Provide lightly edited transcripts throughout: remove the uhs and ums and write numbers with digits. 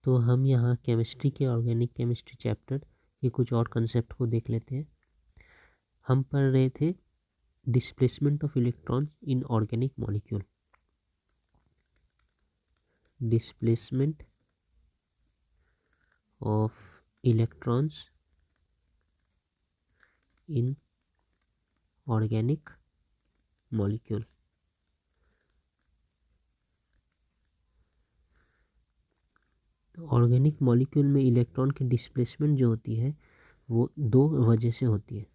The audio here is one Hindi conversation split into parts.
तो हम यहाँ केमिस्ट्री के ऑर्गेनिक केमिस्ट्री चैप्टर के कुछ और कंसेप्ट को देख लेते हैं। हम पढ़ रहे थे displacement of electron in organic molecule. Displacement of electrons in organic molecule. तो ऑर्गेनिक मॉलिक्यूल में इलेक्ट्रॉन की डिस्प्लेसमेंट जो होती है वो दो वजह से होती है।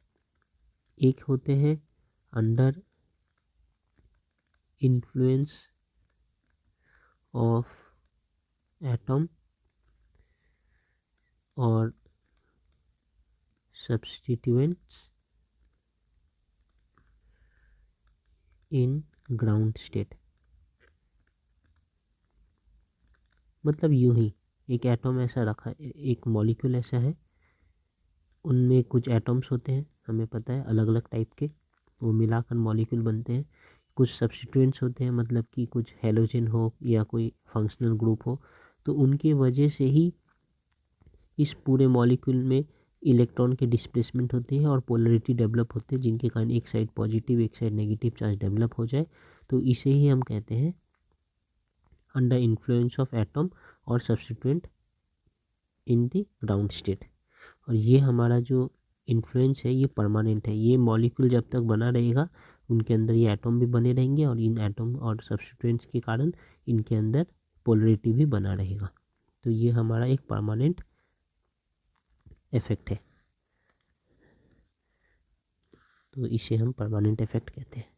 एक होते हैं अंडर इन्फ्लुएंस ऑफ एटम और सब्स्टिट्यूएंट्स इन ग्राउंड स्टेट। मतलब यूं ही एक एटम ऐसा रखा है, एक मॉलिक्यूल ऐसा है, उनमें कुछ एटम्स होते हैं, हमें पता है अलग अलग टाइप के, वो मिलाकर मॉलिक्यूल बनते हैं। कुछ सब्स्टिट्यूएंट्स होते हैं, मतलब कि कुछ हेलोजन हो या कोई फंक्शनल ग्रुप हो, तो उनके वजह से ही इस पूरे मॉलिक्यूल में इलेक्ट्रॉन की डिस्प्लेसमेंट होती है और पोलरिटी डेवलप होती है, जिनके कारण एक साइड पॉजिटिव एक साइड नेगेटिव चार्ज डेवलप हो जाए। तो इसे ही हम कहते हैं अंडर इन्फ्लुएंस ऑफ एटम और substituent in the ground state. और ये हमारा जो इन्फ्लुएंस है ये परमानेंट है। ये मॉलिक्यूल जब तक बना रहेगा उनके अंदर ये एटम भी बने रहेंगे और इन एटम और सब्स्टिट्यूएंट्स के कारण इनके अंदर पोलरिटी भी बना रहेगा। तो ये हमारा एक परमानेंट इफेक्ट है, तो इसे हम परमानेंट इफेक्ट कहते हैं।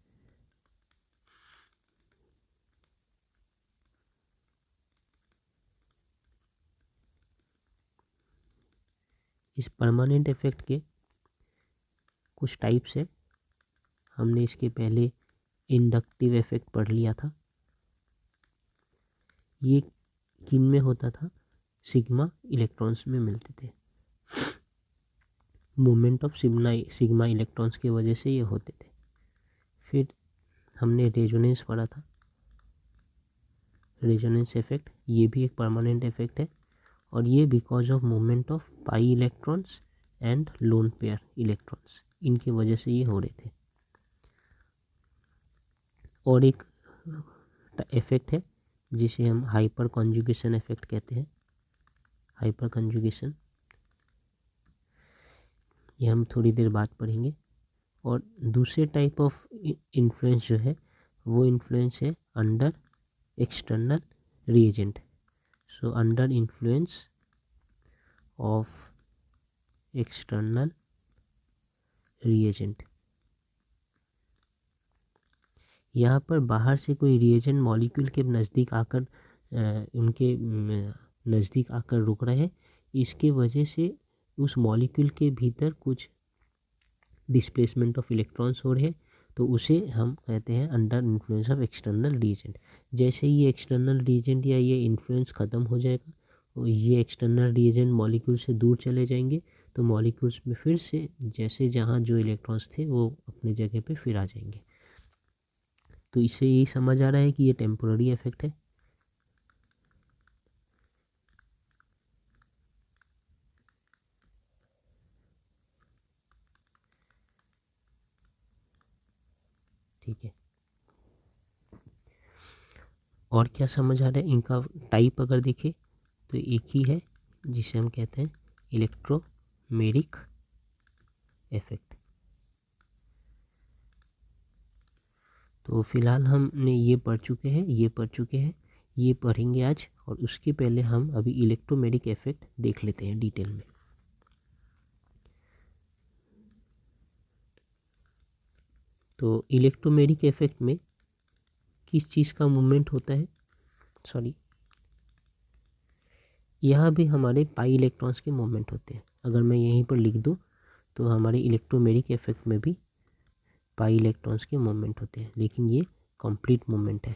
इस परमानेंट इफेक्ट के कुछ टाइप्स है। हमने इसके पहले इंडक्टिव इफेक्ट पढ़ लिया था। ये किन में होता था? सिग्मा इलेक्ट्रॉन्स में मिलते थे। मूवमेंट ऑफ सिग्मा इलेक्ट्रॉन्स की वजह से ये होते थे। फिर हमने रेजोनेंस पढ़ा था, रेजोनेंस इफेक्ट, ये भी एक परमानेंट इफेक्ट है और ये because of movement of pi electrons and lone pair electrons, इनकी वजह से ये हो रहे थे। और एक इफेक्ट है जिसे हम हाइपर कॉन्जुगेशन इफेक्ट कहते हैं। हाइपर कॉन्जुगेशन ये हम थोड़ी देर बाद पढ़ेंगे। और दूसरे टाइप ऑफ इन्फ्लुएंस जो है वो इन्फ्लुएंस है under external reagent. So under influence of external reagent, यहाँ पर बाहर से कोई रिएजेंट मॉलिक्यूल के नज़दीक आकर उनके नज़दीक आकर रुक रहे हैं, इसके वजह से उस मॉलिक्यूल के भीतर कुछ डिस्प्लेसमेंट ऑफ इलेक्ट्रॉन्स हो रहे हैं, तो उसे हम कहते हैं under influence of external reagent. जैसे ये एक्सटर्नल रिएजेंट या ये इन्फ्लुएंस ख़त्म हो जाएगा, और ये एक्सटर्नल रिएजेंट मॉलिक्यूल से दूर चले जाएंगे, तो मॉलिक्यूल्स में फिर से जैसे जहाँ जो इलेक्ट्रॉन्स थे वो अपनी जगह पे फिर आ जाएंगे। तो इससे यही समझ आ रहा है कि ये टेम्पोररी इफेक्ट है। ठीक है, और क्या समझ आ रहा है? इनका टाइप अगर देखें तो एक ही है जिसे हम कहते हैं इलेक्ट्रोमेरिक इफेक्ट। तो फिलहाल हमने ये पढ़ चुके हैं, ये पढ़ेंगे आज, और उसके पहले हम अभी इलेक्ट्रोमेरिक इफेक्ट देख लेते हैं डिटेल में। तो इलेक्ट्रोमेरिक इफेक्ट में किस चीज़ का मूवमेंट होता है? यहाँ भी हमारे पाई इलेक्ट्रॉन्स के मूवमेंट होते हैं। अगर मैं यहीं पर लिख दूँ तो हमारे इलेक्ट्रोमेरिक इफेक्ट में भी पाई इलेक्ट्रॉन्स के मूवमेंट होते हैं, लेकिन ये कंप्लीट मूवमेंट है।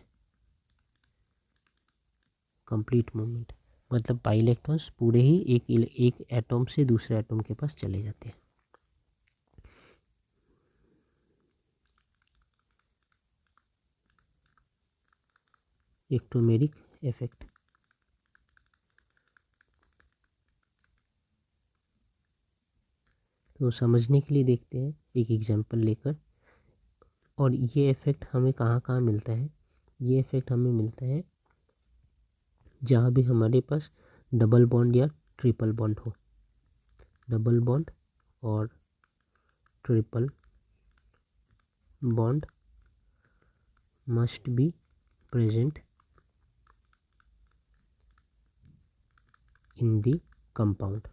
कंप्लीट मूवमेंट मतलब पाई इलेक्ट्रॉन्स पूरे ही एक एटम से दूसरे एटम के पास चले जाते हैं। इलेक्ट्रोमेरिक इफेक्ट तो समझने के लिए देखते हैं एक एग्जांपल लेकर। और ये इफ़ेक्ट हमें कहाँ कहाँ मिलता है? ये इफ़ेक्ट हमें मिलता है जहाँ भी हमारे पास डबल बॉन्ड या ट्रिपल बॉन्ड हो। डबल बॉन्ड और triple bond must be present in the compound.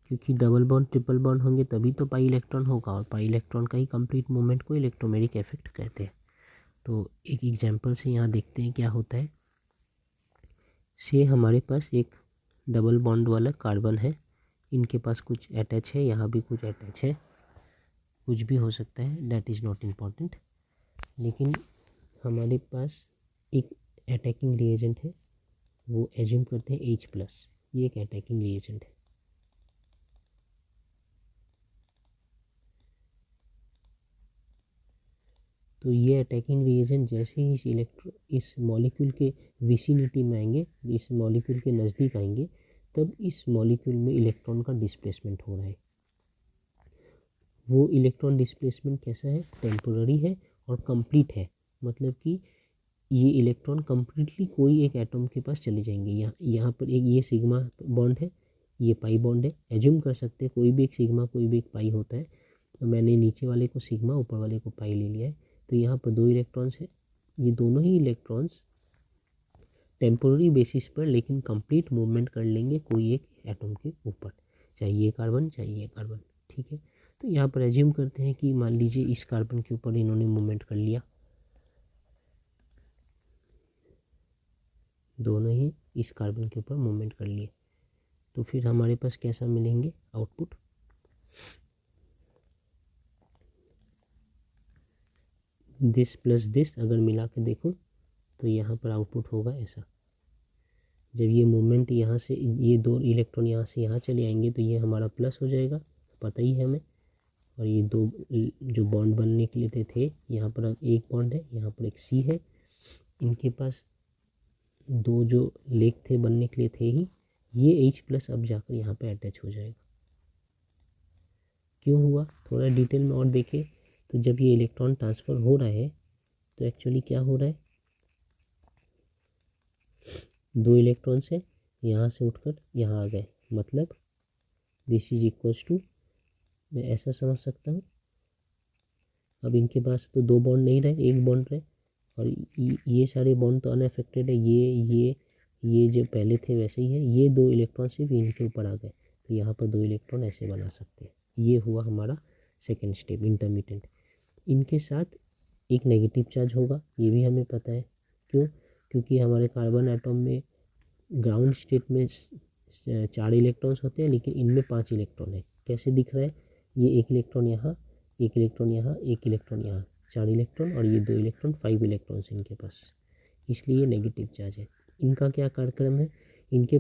क्योंकि डबल बॉन्ड ट्रिपल बॉन्ड होंगे तभी तो पाई इलेक्ट्रॉन होगा, और पाई इलेक्ट्रॉन का ही कंप्लीट मूवमेंट को इलेक्ट्रोमेरिक इफेक्ट कहते हैं। तो एक एग्जांपल से यहाँ देखते हैं क्या होता है। से हमारे पास एक डबल बॉन्ड वाला कार्बन है, इनके पास कुछ अटैच है, यहाँ भी कुछ अटैच है, कुछ भी हो सकता है, दैट इज़ नॉट इम्पॉर्टेंट। लेकिन हमारे पास एक अटैकिंग रिएजेंट है, वो एज्यूम करते हैं H+, ये एक अटैकिंग रिएजेंट है। तो ये अटैकिंग रिएजेंट जैसे ही इस मॉलिक्यूल के विसिनिटी में आएंगे, इस मॉलिक्यूल के नज़दीक आएंगे, तब इस मॉलिक्यूल में इलेक्ट्रॉन का डिस्प्लेसमेंट हो रहा है। वो इलेक्ट्रॉन डिस्प्लेसमेंट कैसा है? टेम्पोररी है और कंप्लीट है। मतलब कि ये इलेक्ट्रॉन कंप्लीटली कोई एक एटम के पास चले जाएंगे। यहाँ पर एक ये सिग्मा बॉन्ड है, ये पाई बॉन्ड है। एज्यूम कर सकते हैं कोई भी एक सिग्मा कोई भी एक पाई होता है, तो मैंने नीचे वाले को सिग्मा ऊपर वाले को पाई ले लिया है। तो यहाँ पर 2 इलेक्ट्रॉन्स है, ये दोनों ही इलेक्ट्रॉन्स टेम्पोररी बेसिस पर लेकिन कंप्लीट मूवमेंट कर लेंगे कोई एक एटम के ऊपर, चाहे ये कार्बन चाहे ये कार्बन। ठीक है, तो यहाँ पर एज्यूम करते हैं कि मान लीजिए इस कार्बन के ऊपर इन्होंने मूवमेंट कर लिया, दोनों ही इस कार्बन के ऊपर मूवमेंट कर लिए, तो फिर हमारे पास कैसा मिलेंगे आउटपुट? दिस प्लस दिस अगर मिला के देखो तो यहाँ पर आउटपुट होगा ऐसा। जब ये मूवमेंट यहाँ से, ये 2 इलेक्ट्रॉन यहाँ से यहाँ चले आएंगे तो ये हमारा प्लस हो जाएगा, पता ही है हमें। और ये 2 जो बॉन्ड बनने के लिए थे, यहाँ पर अब एक बॉन्ड है, यहाँ पर एक सी है, इनके पास 2 जो लेग थे बनने के लिए थे ही, ये H+ अब जाकर यहाँ पे अटैच हो जाएगा। क्यों हुआ? थोड़ा डिटेल में और देखें तो जब ये इलेक्ट्रॉन ट्रांसफ़र हो रहा है तो एक्चुअली क्या हो रहा है, 2 इलेक्ट्रॉन से यहाँ से उठकर यहाँ आ गए, मतलब दिस इज इक्वल्स टू, मैं ऐसा समझ सकता हूँ, अब इनके पास तो 2 बॉन्ड नहीं रहे, एक बॉन्ड रहे, और ये सारे बॉन्ड तो अनअफेक्टेड है, ये जो पहले थे वैसे ही है, ये 2 इलेक्ट्रॉन सिर्फ इनके ऊपर आ गए, तो यहाँ पर 2 इलेक्ट्रॉन ऐसे बना सकते हैं। ये हुआ हमारा सेकेंड स्टेप, इंटरमीडिएट। इनके साथ एक नेगेटिव चार्ज होगा, ये भी हमें पता है। क्यों? क्योंकि हमारे कार्बन एटम में ग्राउंड स्टेट में 4 इलेक्ट्रॉन्स होते हैं, लेकिन इनमें 5 इलेक्ट्रॉन है। कैसे दिख रहा है? ये 1 इलेक्ट्रॉन यहाँ, 1 इलेक्ट्रॉन यहाँ, 1 इलेक्ट्रॉन यहाँ, 4 इलेक्ट्रॉन, और ये 2 इलेक्ट्रॉन, 5 इलेक्ट्रॉन्स इनके पास, इसलिए नेगेटिव चार्ज है। इनका क्या कार्यक्रम है? इनके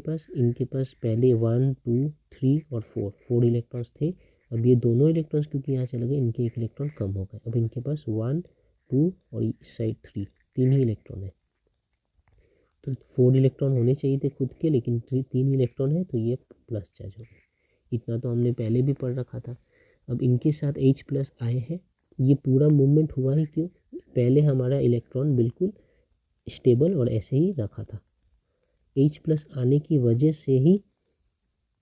पास पहले 1 2 3 और 4 इलेक्ट्रॉन्स थे। अब ये दोनों इलेक्ट्रॉन्स क्योंकि यहाँ चले गए, इनके 1 इलेक्ट्रॉन कम हो गए। अब इनके पास 1 2 और इस साइड 3 ही इलेक्ट्रॉन है। तो 4 इलेक्ट्रॉन होने चाहिए थे खुद के, लेकिन 3 इलेक्ट्रॉन है, तो ये प्लस चार्ज हो गया। इतना तो हमने पहले भी पढ़ रखा था। अब इनके साथ H+ आए हैं, ये पूरा मूवमेंट हुआ ही क्यों? पहले हमारा इलेक्ट्रॉन बिल्कुल स्टेबल और ऐसे ही रखा था, H+ आने की वजह से ही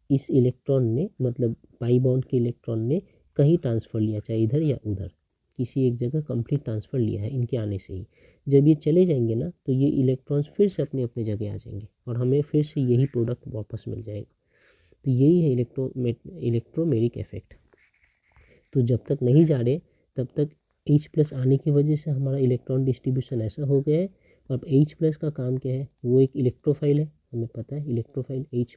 इस इलेक्ट्रॉन ने, मतलब पाई बॉन्ड के इलेक्ट्रॉन ने कहीं ट्रांसफ़र लिया, चाहे इधर या उधर, किसी एक जगह कंप्लीट ट्रांसफ़र लिया है इनके आने से ही। जब ये चले जाएंगे ना, तो ये इलेक्ट्रॉन्स फिर से अपने अपने जगह आ जाएंगे और हमें फिर से यही प्रोडक्ट वापस मिल जाएगा। तो यही है इलेक्ट्रोमेरिक इफेक्ट। तो जब तक नहीं जा रहे तब तक H+ आने की वजह से हमारा इलेक्ट्रॉन डिस्ट्रीब्यूशन ऐसा हो गया है। अब H+ का काम क्या है? वो एक इलेक्ट्रोफाइल है, हमें पता है इलेक्ट्रोफाइल H+,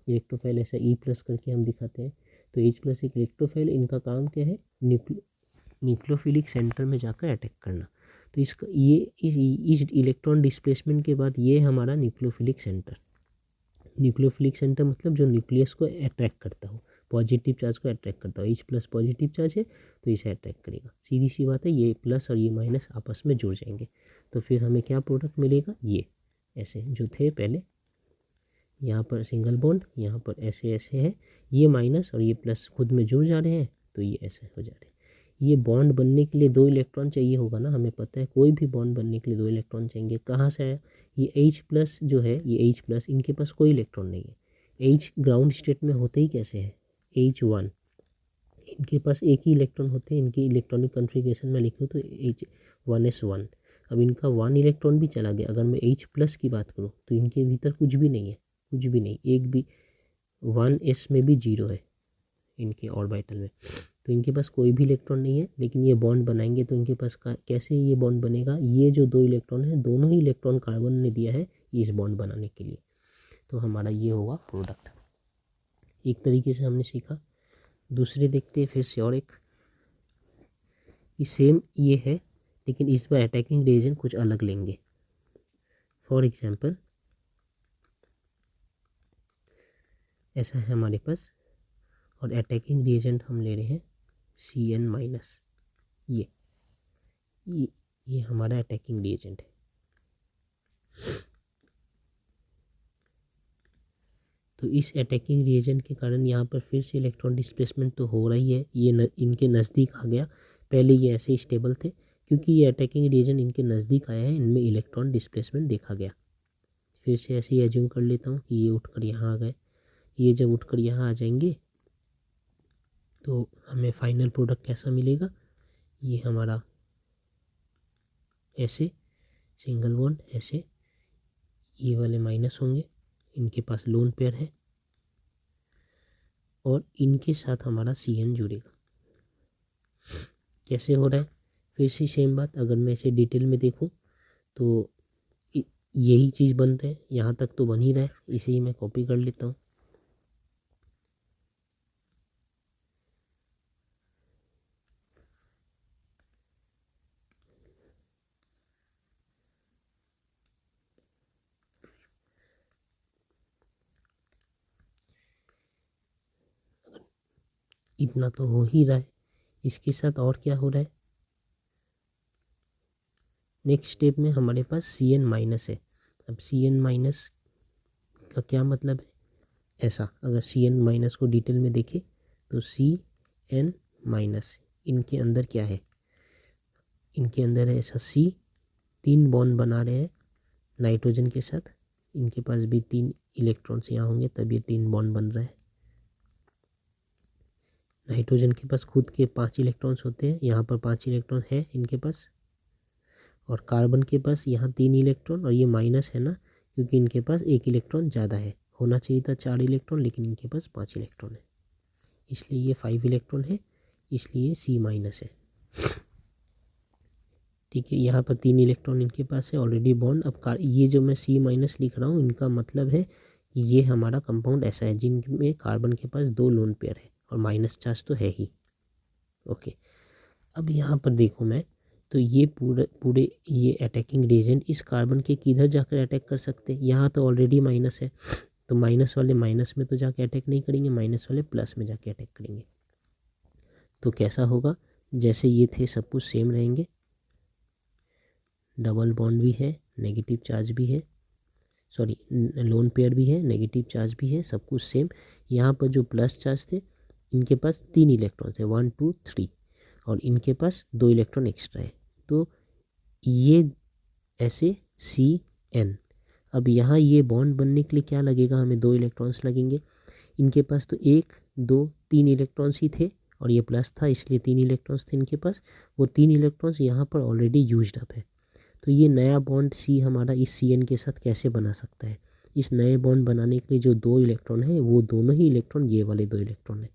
इलेक्ट्रोफाइल ऐसा E+ करके हम दिखाते हैं। तो H+ एक इलेक्ट्रोफाइल, इनका काम क्या है? न्यूक्लियोफिलिक सेंटर में जाकर अटैक करना। तो इसका इस इलेक्ट्रॉन डिस्प्लेसमेंट के बाद ये हमारा न्यूक्लियोफिलिक सेंटर। न्यूक्लियोफिलिक सेंटर मतलब जो न्यूक्लियस को अट्रैक्ट करता हो, पॉजिटिव चार्ज को अट्रैक्ट करता हो। H+ पॉजिटिव चार्ज है तो इसे अट्रैक्ट करेगा। सीधी सी बात है, ये प्लस और ये माइनस आपस में जुड़ जाएंगे, तो फिर हमें क्या प्रोडक्ट मिलेगा? ये ऐसे जो थे पहले यहाँ पर सिंगल बॉन्ड, यहाँ पर ऐसे ऐसे है, ये माइनस और ये प्लस खुद में जुड़ जा रहे हैं तो ये ऐसे हो जा रहे हैं। ये बॉन्ड बनने के लिए 2 इलेक्ट्रॉन चाहिए होगा ना, हमें पता है कोई भी बॉन्ड बनने के लिए 2 इलेक्ट्रॉन चाहिए। कहाँ से आया ये H प्लस जो है, ये H प्लस, इनके पास कोई इलेक्ट्रॉन नहीं है। H ग्राउंड स्टेट में होते ही कैसे है, H1, इनके पास एक ही इलेक्ट्रॉन होते हैं। इनकी इलेक्ट्रॉनिक कॉन्फ़िगरेशन में लिखूँ तो H1s1। अब इनका 1 इलेक्ट्रॉन भी चला गया। अगर मैं H प्लस की बात करूँ तो इनके भीतर कुछ भी नहीं है, कुछ भी नहीं, एक भी 1s में भी 0 है इनके ऑर्बिटल में। तो इनके पास कोई भी इलेक्ट्रॉन नहीं है। लेकिन ये बॉन्ड बनाएंगे तो इनके पास कैसे ये बॉन्ड बनेगा, ये जो 2 इलेक्ट्रॉन है दोनों ही इलेक्ट्रॉन कार्बन ने दिया है इस बॉन्ड बनाने के लिए। तो हमारा ये होगा प्रोडक्ट। एक तरीके से हमने सीखा। दूसरे देखते हैं फिर से, और एक ये सेम ये है लेकिन इस बार अटैकिंग रिएजेंट कुछ अलग लेंगे। फॉर एग्जांपल ऐसा है हमारे पास, और अटैकिंग रिएजेंट हम ले रहे हैं Cn माइनस। ये हमारा अटैकिंग रिएजेंट है। तो इस अटैकिंग रिएजेंट के कारण यहाँ पर फिर से इलेक्ट्रॉन डिस्प्लेसमेंट तो हो रही है। ये इनके नज़दीक आ गया। पहले ये ऐसे ही स्टेबल थे, क्योंकि ये अटैकिंग रिएजेंट इनके नज़दीक आया है, इनमें इलेक्ट्रॉन डिस्प्लेसमेंट देखा गया। फिर से ऐसे ही एज्यूम कर लेता हूँ कि ये उठकर यहाँ आ गए। ये जब उठकर यहाँ आ जाएंगे तो हमें फाइनल प्रोडक्ट कैसा मिलेगा, ये हमारा ऐसे सिंगल बॉन्ड, ऐसे ये वाले माइनस होंगे, इनके पास लोन पेयर है और इनके साथ हमारा Cn जुड़ेगा। कैसे हो रहा है, फिर से सेम बात। अगर मैं इसे डिटेल में देखूं तो यही चीज़ बन रहा है, यहाँ तक तो बन ही रहा है। इसे ही मैं कॉपी कर लेता हूँ। इतना तो हो ही रहा है, इसके साथ और क्या हो रहा है। नेक्स्ट स्टेप में हमारे पास Cn माइनस है। अब Cn माइनस का क्या मतलब है, ऐसा अगर Cn माइनस को डिटेल में देखें तो Cn माइनस इनके अंदर क्या है, इनके अंदर है ऐसा C, 3 बॉन्ड बना रहे हैं नाइट्रोजन के साथ। इनके पास भी 3 इलेक्ट्रॉन्स यहाँ होंगे तब ये 3 बॉन्ड बन रहा है। नाइट्रोजन के पास खुद के 5 इलेक्ट्रॉन्स होते हैं, यहाँ पर 5 इलेक्ट्रॉन है इनके पास। और कार्बन के पास यहाँ 3 इलेक्ट्रॉन, और ये माइनस है ना क्योंकि इनके पास एक इलेक्ट्रॉन ज़्यादा है। होना चाहिए था 4 इलेक्ट्रॉन, लेकिन इनके पास 5 इलेक्ट्रॉन है, इसलिए ये 5 इलेक्ट्रॉन है, इसलिए C माइनस है। ठीक है, यहाँ पर 3 इलेक्ट्रॉन इनके पास है ऑलरेडी बॉन्ड। अब ये जो मैं C माइनस लिख रहा हूँ, इनका मतलब है कि ये हमारा कंपाउंड ऐसा है जिनमें कार्बन के पास 2 लोन पेयर है और माइनस चार्ज तो है ही। ओके, अब यहाँ पर देखो मैं, तो ये पूरे ये अटैकिंग रिएजेंट इस कार्बन के किधर जाकर अटैक कर सकते हैं, यहाँ तो ऑलरेडी माइनस है, तो माइनस वाले माइनस में तो जाके अटैक नहीं करेंगे, माइनस वाले प्लस में जाके अटैक करेंगे। तो कैसा होगा, जैसे ये थे सब कुछ सेम रहेंगे, डबल बॉन्ड भी है, नेगेटिव चार्ज भी है, सॉरी लोन पेयर भी है, नेगेटिव चार्ज भी है, सब कुछ सेम। यहाँ पर जो प्लस चार्ज थे इनके पास 3 इलेक्ट्रॉन थे, 1 2 3, और इनके पास 2 इलेक्ट्रॉन एक्स्ट्रा है। तो ये ऐसे Cn। अब यहाँ ये बॉन्ड बनने के लिए क्या लगेगा, हमें 2 इलेक्ट्रॉन्स लगेंगे। इनके पास तो 1 2 3 इलेक्ट्रॉन्स ही थे और ये प्लस था, इसलिए 3 इलेक्ट्रॉन्स थे इनके पास। वो 3 इलेक्ट्रॉन्स यहाँ पर ऑलरेडी यूज्ड अप है। तो ये नया बॉन्ड C हमारा इस Cn के साथ कैसे बना सकता है, इस नए बॉन्ड बनाने के लिए जो 2 इलेक्ट्रॉन है वो दोनों ही इलेक्ट्रॉन ये वाले 2 इलेक्ट्रॉन है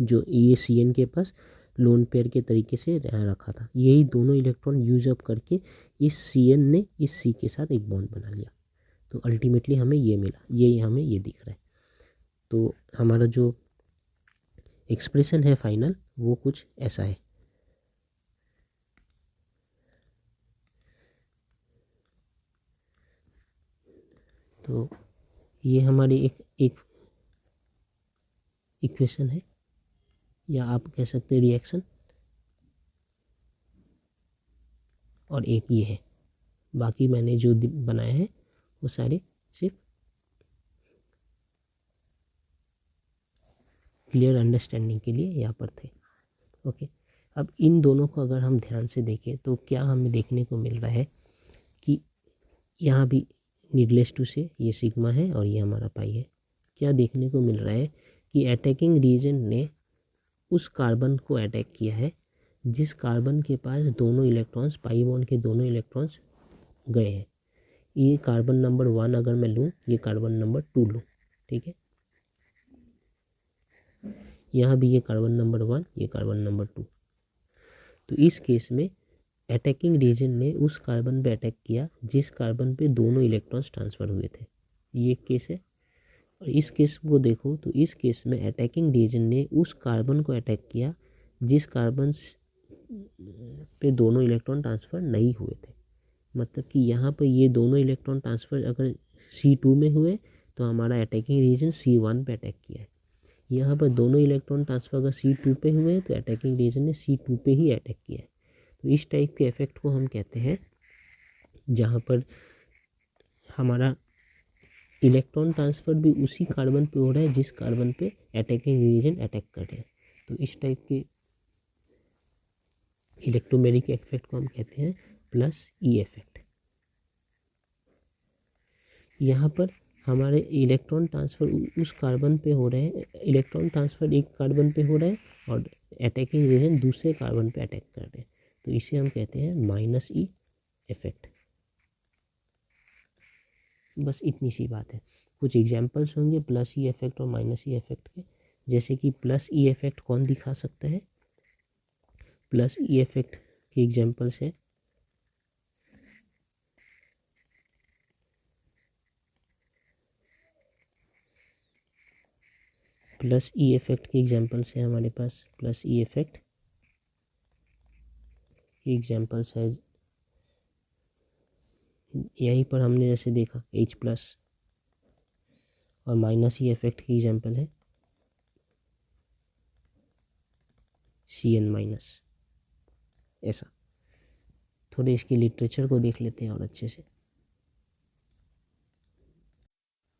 जो ये Cn के पास लोन पेयर के तरीके से रखा था। यही दोनों इलेक्ट्रॉन यूज अप करके इस Cn ने इस C के साथ एक बॉन्ड बना लिया। तो अल्टीमेटली हमें ये मिला, ये हमें ये दिख रहा है। तो हमारा जो एक्सप्रेशन है फाइनल वो कुछ ऐसा है। तो ये हमारी एक इक्वेशन है, या आप कह सकते हैं रिएक्शन, और एक ये है। बाकी मैंने जो बनाए हैं वो सारे सिर्फ क्लियर अंडरस्टैंडिंग के लिए यहाँ पर थे। ओके, अब इन दोनों को अगर हम ध्यान से देखें तो क्या हमें देखने को मिल रहा है कि यहाँ भी नीडलेस टू से ये सिग्मा है और ये हमारा पाई है। क्या देखने को मिल रहा है कि अटैकिंग रीजन ने उस कार्बन को अटैक किया है जिस कार्बन के पास दोनों इलेक्ट्रॉन्स, पाई बॉन्ड के दोनों इलेक्ट्रॉन्स गए हैं। ये कार्बन नंबर 1 अगर मैं लूँ, ये कार्बन नंबर 2 लूँ, ठीक है। यहाँ भी ये कार्बन नंबर 1, ये कार्बन नंबर 2। तो इस केस में अटैकिंग रीजन ने उस कार्बन पे अटैक किया जिस कार्बन पे दोनों इलेक्ट्रॉन्स ट्रांसफ़र हुए थे। ये एक केस है। और इस केस को देखो तो इस केस में अटैकिंग रीजन ने उस कार्बन को अटैक किया जिस कार्बन पे दोनों इलेक्ट्रॉन ट्रांसफ़र नहीं हुए थे। मतलब कि यहाँ पर ये दोनों इलेक्ट्रॉन ट्रांसफ़र अगर C2 में हुए तो हमारा अटैकिंग रीजन C1 पे अटैक किया है। यहाँ पर दोनों इलेक्ट्रॉन ट्रांसफ़र अगर C2 पे हुए तो अटैकिंग रीजन ने C2 पे ही अटैक किया है। तो इस टाइप के इफेक्ट को हम कहते हैं जहाँ पर हमारा इलेक्ट्रॉन ट्रांसफ़र भी उसी कार्बन पे हो रहा है जिस कार्बन पे अटैकिंग रीजन अटैक कर रहे हैं। तो इस टाइप के इलेक्ट्रोमेरिक इफेक्ट को हम कहते हैं प्लस ई इफेक्ट। यहाँ पर हमारे इलेक्ट्रॉन ट्रांसफ़र उस कार्बन पे हो रहे हैं, इलेक्ट्रॉन ट्रांसफ़र एक कार्बन पे हो रहा है और अटैकिंग रीजन दूसरे कार्बन पे अटैक कर रहे हैं। तो इसे हम कहते हैं माइनस ई इफेक्ट। बस इतनी सी बात है। कुछ एग्जांपल्स होंगे प्लस ई इफेक्ट और माइनस ई इफेक्ट के, जैसे कि प्लस ई इफेक्ट कौन दिखा सकता है। प्लस ई इफेक्ट के एग्जांपल्स है प्लस ई इफेक्ट के एग्जांपल्स है हमारे पास। प्लस ई इफेक्ट के एग्जांपल्स है, यहीं पर हमने जैसे देखा H प्लस। और माइनस ई इफेक्ट की एग्जांपल है Cn माइनस। ऐसा थोड़े इसकी लिटरेचर को देख लेते हैं और अच्छे से।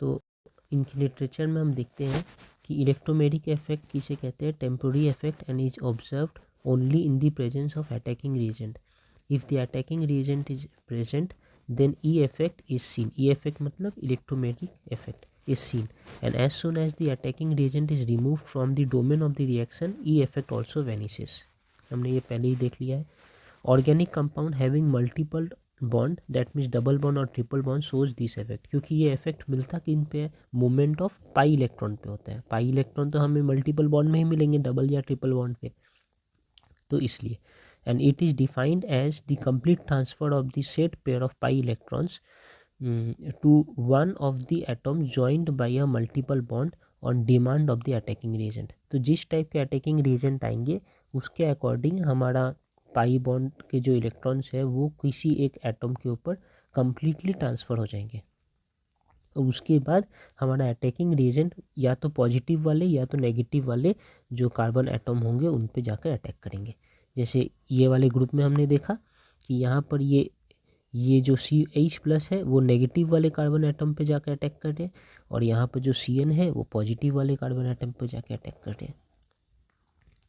तो इनकी लिटरेचर में हम देखते हैं कि इलेक्ट्रोमेरिक इफेक्ट किसे कहते हैं, temporary effect and is observed only in the presence of attacking reagent. If the attacking reagent is present then E effect is seen. E effect मतलब electromagnetic effect is seen, and as soon as the attacking reagent is removed from the domain of the reaction, E effect also vanishes. हमने ये पहले ही देख लिया है। Organic compound having multiple bond, that means double bond और triple bond shows this effect, क्योंकि ये इफेक्ट मिलता किन पे है, मोमेंट ऑफ पाई इलेक्ट्रॉन पे होता है। पाई इलेक्ट्रॉन तो हमें मल्टीपल बॉन्ड में ही मिलेंगे, डबल या ट्रिपल बॉन्ड पे, तो इसलिए। and it is defined as the complete transfer of the said pair of pi electrons to one of the atoms joined by a multiple bond on demand of the attacking reagent। तो जिस टाइप के अटैकिंग reagent आएंगे उसके अकॉर्डिंग हमारा पाई बॉन्ड के जो इलेक्ट्रॉन्स है वो किसी एक एटम के ऊपर कम्प्लीटली ट्रांसफ़र हो जाएंगे। और उसके बाद हमारा अटैकिंग reagent या तो पॉजिटिव वाले या तो नेगेटिव वाले जो कार्बन एटम होंगे उन पे जाकर अटैक करेंगे। जैसे ये वाले ग्रुप में हमने देखा कि यहाँ पर ये जो CH प्लस है वो नेगेटिव वाले कार्बन एटम पे जाकर अटैक कर रहे हैं, और यहाँ पर जो Cn है वो पॉजिटिव वाले कार्बन एटम पे जाकर अटैक कर रहे हैं।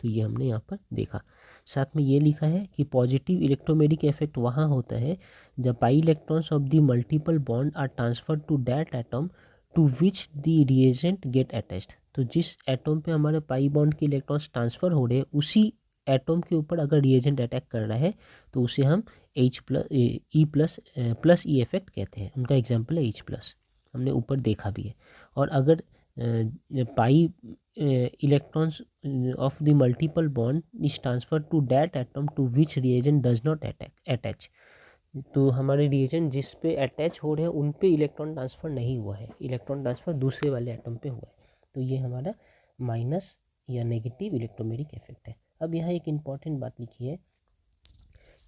तो ये हमने यहाँ पर देखा। साथ में ये लिखा है कि पॉजिटिव इलेक्ट्रोमेरिक इफेक्ट वहाँ होता है जब pi electrons of the multiple bond are transfer to that atom to which the reagent get attached. तो जिस एटम पे हमारे पाई बॉन्ड के इलेक्ट्रॉन्स ट्रांसफ़र हो रहे हैं उसी एटम के ऊपर अगर रिएजेंट अटैक कर रहा है तो उसे हम H plus E plus E effect कहते हैं। उनका एग्जांपल है H प्लस, हमने ऊपर देखा भी है। और अगर पाई electrons of the multiple bond is transferred to that atom to which reagent does not attach। तो हमारे रिएजेंट जिस पे अटैच हो रहे हैं उन पे इलेक्ट्रॉन ट्रांसफ़र नहीं हुआ है, इलेक्ट्रॉन ट्रांसफ़र दूसरे वाले एटम पे हुआ है। तो ये हमारा माइनस या नेगेटिव इलेक्ट्रोमेरिक इफेक्ट है। अब यहाँ एक इम्पॉर्टेंट बात लिखी है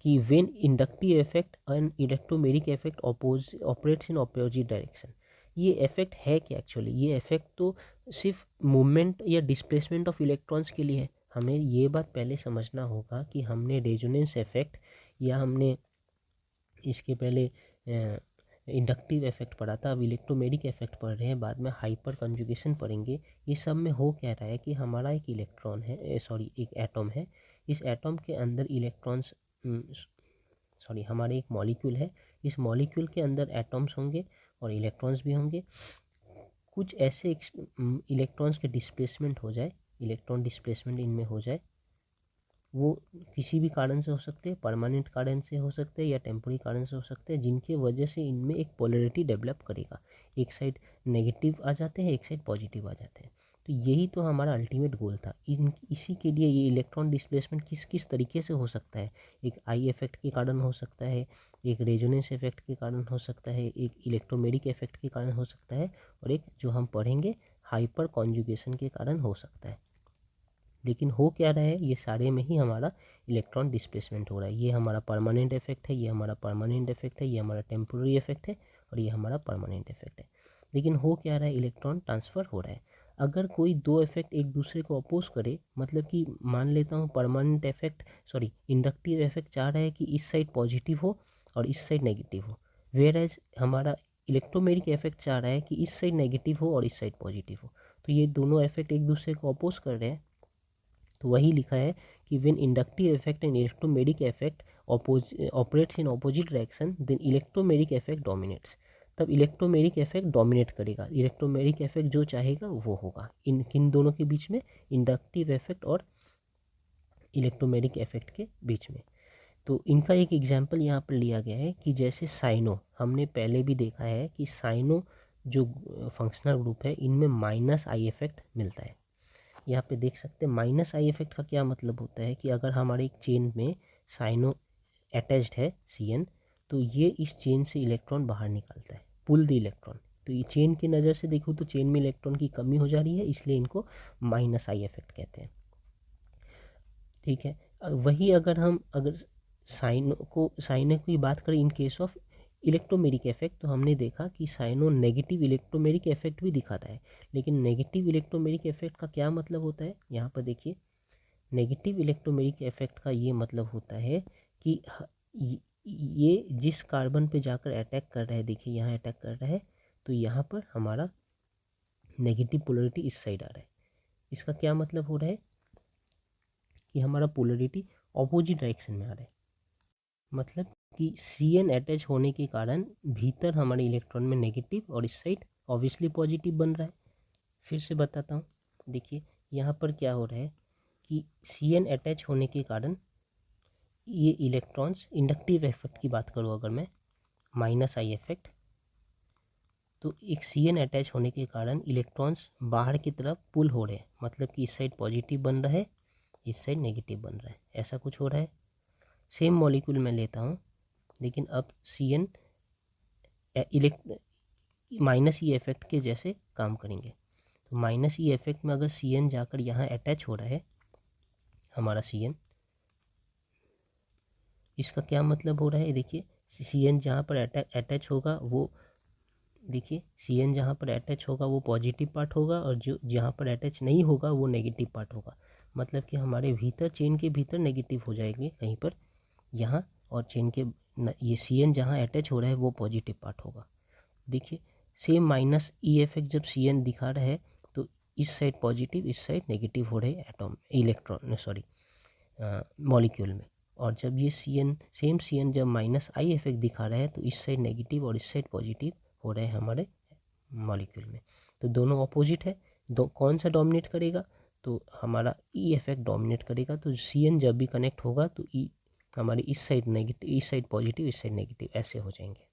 कि when inductive effect and electromeric effect operates in opposite direction. ये इफेक्ट है क्या एक्चुअली, ये इफेक्ट तो सिर्फ मूवमेंट या डिस्प्लेसमेंट ऑफ इलेक्ट्रॉन्स के लिए है। हमें ये बात पहले समझना होगा कि हमने रेजोनेंस इफेक्ट या हमने इसके पहले इंडक्टिव इफेक्ट पढ़ा था, अब इलेक्ट्रोमेरिक इफेक्ट पढ़ रहे हैं, बाद में हाइपर कंजुगेशन पढ़ेंगे। ये सब में हो क्या रहा है कि हमारा एक इलेक्ट्रॉन है, सॉरी एक एटम है, इस एटम के अंदर इलेक्ट्रॉन्स, सॉरी हमारे एक मॉलिक्यूल है, इस मॉलिक्यूल के अंदर एटम्स होंगे और इलेक्ट्रॉन्स भी होंगे। कुछ ऐसे इलेक्ट्रॉन्स के डिस्प्लेसमेंट हो जाए, इलेक्ट्रॉन डिस्प्लेसमेंट इनमें हो जाए, वो किसी भी कारण से हो सकते हैं, परमानेंट कारण से हो सकते हैं या टेम्पोरी कारण से हो सकते हैं, जिनके वजह से इनमें एक पोलैरिटी डेवलप करेगा, एक साइड नेगेटिव आ जाते हैं, एक साइड पॉजिटिव आ जाते हैं। तो यही तो हमारा अल्टीमेट गोल था। इसी के लिए ये इलेक्ट्रॉन डिस्प्लेसमेंट किस किस तरीके से हो सकता है, एक आई इफेक्ट के कारण हो सकता है, एक रेजोनेंस इफेक्ट के कारण हो सकता है, एक इलेक्ट्रोमेरिक इफेक्ट के कारण हो सकता है, और एक जो हम पढ़ेंगे हाइपर कॉन्जुगेशन के कारण हो सकता है। लेकिन हो क्या रहा है, ये सारे में ही हमारा इलेक्ट्रॉन डिस्प्लेसमेंट हो रहा है। ये हमारा परमानेंट इफेक्ट है, ये हमारा परमानेंट इफेक्ट है, ये हमारा टेम्पोररी इफेक्ट है, और ये हमारा परमानेंट इफेक्ट है। लेकिन हो क्या रहा है, इलेक्ट्रॉन ट्रांसफ़र हो रहा है। अगर कोई दो इफेक्ट एक दूसरे को अपोज करे, मतलब कि मान लेता हूँ permanent effect, sorry inductive effect चाह रहा है कि इस साइड पॉजिटिव हो और इस साइड नेगेटिव हो, वेयर एज हमारा इलेक्ट्रोमेरिक इफेक्ट चाह रहा है कि इस साइड नेगेटिव हो और इस साइड पॉजिटिव हो। तो ये दोनों इफेक्ट एक दूसरे को अपोज कर रहे हैं। तो वही लिखा है कि when inductive effect and electromeric effect operates in opposite direction then electromeric effect dominates. तब इलेक्ट्रोमेरिक इफेक्ट डोमिनेट करेगा, इलेक्ट्रोमेरिक इफेक्ट जो चाहेगा वो होगा। इन किन दोनों के बीच में, इंडक्टिव इफेक्ट और इलेक्ट्रोमेरिक इफेक्ट के बीच में। तो इनका एक एग्जाम्पल यहाँ पर लिया गया है कि जैसे साइनो, हमने पहले भी देखा है कि साइनो जो फंक्शनल ग्रुप है, इनमें माइनस आई इफेक्ट मिलता है। यहाँ पे देख सकते हैं माइनस आई इफेक्ट का क्या मतलब होता है कि अगर हमारे एक चेन में साइनो अटैच्ड है सी एन, तो ये इस चेन से इलेक्ट्रॉन बाहर निकालता है, पुल द इलेक्ट्रॉन। तो ये चेन की नज़र से देखूँ तो चेन में इलेक्ट्रॉन की कमी हो जा रही है, इसलिए इनको माइनस आई इफेक्ट कहते हैं। ठीक है, वही अगर साइनो की बात करें in case of electromeric effect, तो हमने देखा कि साइनो नेगेटिव इलेक्ट्रोमेरिक इफेक्ट भी दिखाता है। लेकिन नेगेटिव इलेक्ट्रोमेरिक इफेक्ट का क्या मतलब होता है, यहाँ पर देखिए, नेगेटिव इलेक्ट्रोमेरिक इफेक्ट का ये मतलब होता है कि ये जिस कार्बन पे जाकर अटैक कर रहा है, देखिए यहाँ अटैक कर रहा है, तो यहाँ पर हमारा नेगेटिव पोलरिटी इस साइड आ रहा है। इसका क्या मतलब हो रहा है कि हमारा पोलरिटी ऑपोजिट डायरेक्शन में आ रहा है। मतलब कि सी एन अटैच होने के कारण भीतर हमारे इलेक्ट्रॉन में नेगेटिव और इस साइड ऑब्वियसली पॉजिटिव बन रहा है। फिर से बताता हूँ, देखिए यहाँ पर क्या हो रहा है कि सी एन अटैच होने के कारण ये इलेक्ट्रॉन्स, इंडक्टिव इफेक्ट की बात करूँ अगर मैं, माइनस आई इफेक्ट, तो एक सी एन अटैच होने के कारण इलेक्ट्रॉन्स बाहर की तरफ पुल हो रहे हैं, मतलब कि इस साइड पॉजिटिव बन रहा है, इस साइड नेगेटिव बन रहा है, ऐसा कुछ हो रहा है। सेम मॉलिक्यूल में लेता हूँ, लेकिन अब C N elect minus E effect के जैसे काम करेंगे। तो माइनस ई इफेक्ट में अगर सी एन जाकर यहाँ अटैच हो रहा है, हमारा सी एन, इसका क्या मतलब हो रहा है, देखिए सी एन जहाँ पर अटैच होगा वो, देखिए सी एन जहाँ पर अटैच होगा वो पॉजिटिव पार्ट होगा, और जो जहाँ पर अटैच नहीं होगा वो नेगेटिव पार्ट होगा। मतलब कि हमारे भीतर, चेन के भीतर नेगेटिव हो जाएंगे कहीं पर यहाँ, और चेन के ये सी एन जहाँ अटैच हो रहा है वो पॉजिटिव पार्ट होगा। देखिए सेम माइनस ई इफेक्ट जब सी एन दिखा रहा है, तो इस साइड पॉजिटिव, इस साइड नेगेटिव हो रहे एटॉम, इलेक्ट्रॉन, सॉरी मॉलिक्यूल में। और जब ये C N, same C N जब माइनस आई इफेक्ट दिखा रहा है, तो इस साइड नेगेटिव और इस साइड पॉजिटिव हो रहे हैं हमारे मॉलिक्यूल में। तो दोनों अपोजिट है, दो कौन सा डोमिनेट करेगा, तो हमारा ई इफेक्ट डोमिनेट करेगा। तो सी एन जब भी कनेक्ट होगा तो ई हमारी इस साइड नेगेटिव, इस साइड पॉजिटिव, इस साइड नेगेटिव, ऐसे हो जाएंगे,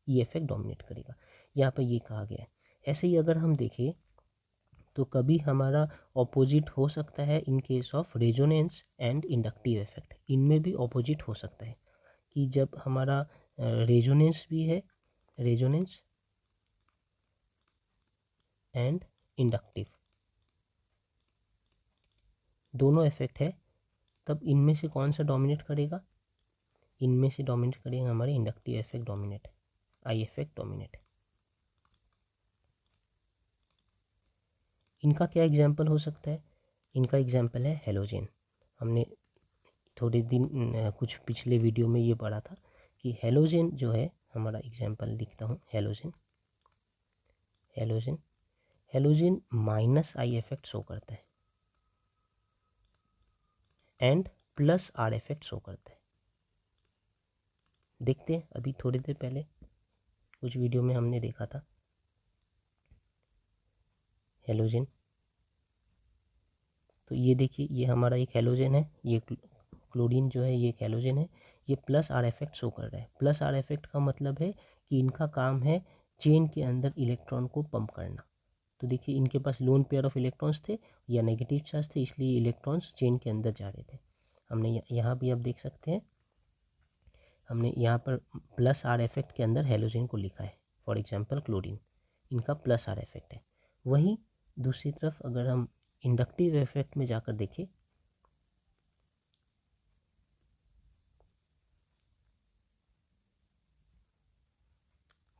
ई इफेक्ट डोमिनेट करेगा। यहाँ पर ये कहा गया है। ऐसे ही अगर हम देखें तो कभी हमारा ऑपोजिट हो सकता है in case of resonance and inductive effect, इनमें भी ऑपोजिट हो सकता है कि जब हमारा रेजोनेंस भी है, रेजोनेंस एंड इंडक्टिव दोनों इफेक्ट है, तब इनमें से कौन सा डोमिनेट करेगा, इनमें से डोमिनेट करेगा हमारे inductive effect dominate, I effect dominate. इनका क्या एग्जाम्पल हो सकता है, इनका एग्जाम्पल है हेलोजन। हमने थोड़े दिन कुछ पिछले वीडियो में ये पढ़ा था कि हेलोजन जो है हमारा एग्जाम्पल लिखता हूँ, halogen. Halogen halogen minus I effect show करता है and plus are effect show करता है। देखते हैं, अभी थोड़ी देर पहले कुछ वीडियो में हमने देखा था हेलोजन। तो ये देखिए, ये हमारा एक हेलोजन है, ये क्लोरीन जो है ये एक हेलोजन है, ये प्लस आर इफेक्ट शो कर रहा है। प्लस आर इफेक्ट का मतलब है कि इनका काम है चेन के अंदर इलेक्ट्रॉन को पंप करना। तो देखिए, इनके पास लोन पेयर ऑफ इलेक्ट्रॉन्स थे या नेगेटिव चार्ज थे, इसलिए इलेक्ट्रॉन्स चेन के अंदर जा रहे थे। हमने यहाँ भी आप देख सकते हैं, हमने यहाँ पर प्लस आर इफेक्ट के अंदर हेलोजन को लिखा है। फॉर एग्जांपल क्लोरीन, इनका प्लस आर इफेक्ट है। वहीं दूसरी तरफ अगर हम इंडक्टिव इफेक्ट में जाकर देखें,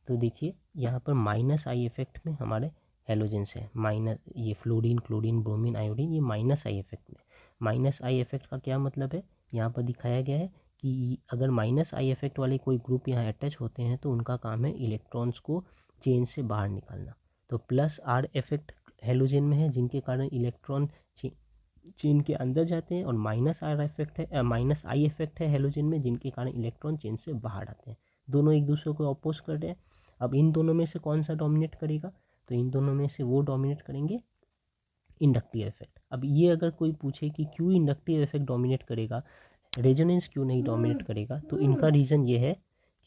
तो देखिए यहाँ पर माइनस आई इफेक्ट में हमारे हेलोजेंस है। माइनस ये फ्लोरीन, क्लोरीन, ब्रोमीन, आयोडीन, ये माइनस आई इफेक्ट में। माइनस आई इफेक्ट का क्या मतलब है, यहाँ पर दिखाया गया है कि अगर माइनस आई इफेक्ट वाले कोई ग्रुप यहाँ अटैच होते हैं तो उनका काम है इलेक्ट्रॉन्स को चेन से बाहर निकालना। तो प्लस आर इफेक्ट हेलोजन में है, जिनके कारण इलेक्ट्रॉन चेन के अंदर जाते हैं, और माइनस आर इफेक्ट है, माइनस आई इफेक्ट है हेलोजन में, जिनके कारण इलेक्ट्रॉन चेन से बाहर आते हैं। दोनों एक दूसरे को अपोज कर रहे हैं। अब इन दोनों में से कौन सा डोमिनेट करेगा, तो इन दोनों में से वो डोमिनेट करेंगे इंडक्टिव इफेक्ट। अब ये अगर कोई पूछे कि क्यों इंडक्टिव इफेक्ट डोमिनेट करेगा, रेजोनेंस क्यों नहीं डोमिनेट करेगा, तो इनका रीज़न ये है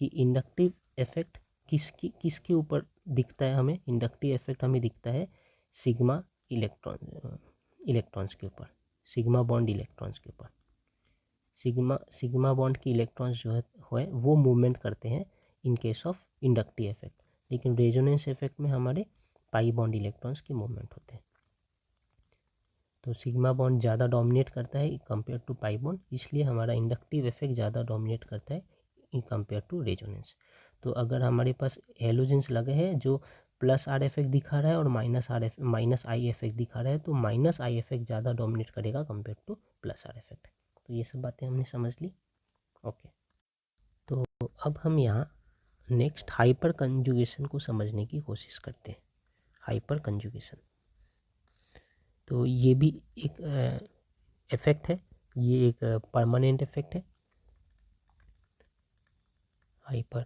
कि इंडक्टिव इफेक्ट किसके ऊपर दिखता है हमें। इंडक्टिव इफेक्ट हमें दिखता है सिग्मा इलेक्ट्रॉन्स के ऊपर, सिग्मा बॉन्ड इलेक्ट्रॉन्स के ऊपर। सिग्मा बॉन्ड के इलेक्ट्रॉन्स जो है वो मूवमेंट करते हैं in case of inductive effect, लेकिन रेजोनेंस इफेक्ट में हमारे पाई बॉन्ड इलेक्ट्रॉन्स के मूवमेंट होते हैं। तो सिग्मा बॉन्ड ज़्यादा डोमिनेट करता है कंपेयर टू पाई बॉन्ड, इसलिए हमारा इंडक्टिव इफेक्ट ज़्यादा डोमिनेट करता है इन कंपेयर टू रेजोनेंस। तो अगर हमारे पास हेलोजेंस लगे हैं जो प्लस आर इफेक्ट दिखा रहा है और माइनस आई इफेक्ट दिखा रहा है, तो माइनस आई इफेक्ट ज़्यादा डोमिनेट करेगा compare two plus are effect. तो ये सब बातें हमने समझ ली। ओके, तो अब हम यहाँ नेक्स्ट हाइपर कंजुगेशन को समझने की कोशिश करते हैं। हाइपर कंजुगेशन, तो ये भी एक इफेक्ट है, ये एक परमानेंट इफेक्ट है, हाइपर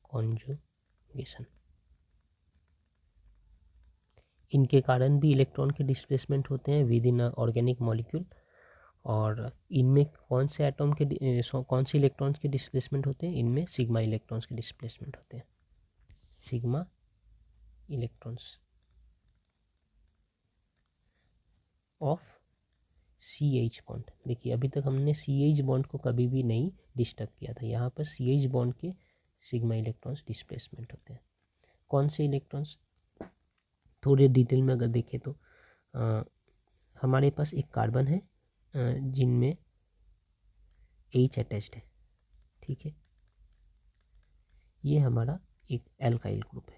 कंजुगेशन। इनके कारण भी इलेक्ट्रॉन के डिस्प्लेसमेंट होते हैं विद इन ऑर्गेनिक मॉलिक्यूल। और इनमें कौन से एटॉम के कौन से इलेक्ट्रॉन्स के डिस्प्लेसमेंट होते हैं, इनमें सिग्मा इलेक्ट्रॉन्स के डिस्प्लेसमेंट होते हैं। Sigma electrons of CH bond. देखिए, अभी तक हमने CH बॉन्ड को कभी भी नहीं डिस्टर्ब किया था, यहाँ पर CH बॉन्ड के सिग्मा इलेक्ट्रॉन्स डिस्प्लेसमेंट होते हैं। कौन से इलेक्ट्रॉन्स, थोड़े डिटेल में अगर देखें तो हमारे पास एक कार्बन है जिनमें H अटैच्ड है, ठीक है। ये हमारा एक एल्काइल ग्रुप है।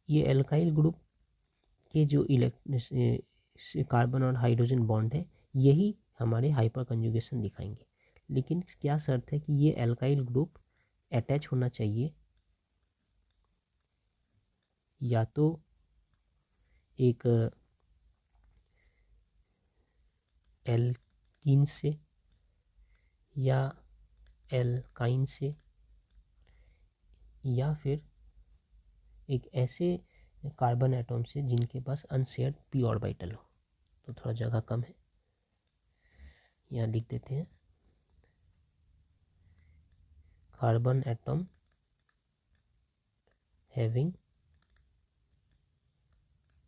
ये एल्काइल ग्रुप के जो कार्बन और हाइड्रोजन बॉन्ड है, यही हमारे हाइपर कंजुगेशन दिखाएंगे। लेकिन क्या शर्त है कि ये एल्काइल ग्रुप अटैच होना चाहिए या तो एक एल्कीन से या एल्काइन से, या फिर एक ऐसे कार्बन एटॉम से जिनके पास अनशेयर्ड p ऑर्बिटल हो। तो थोड़ा जगह कम है, यहाँ लिख देते हैं carbon atom having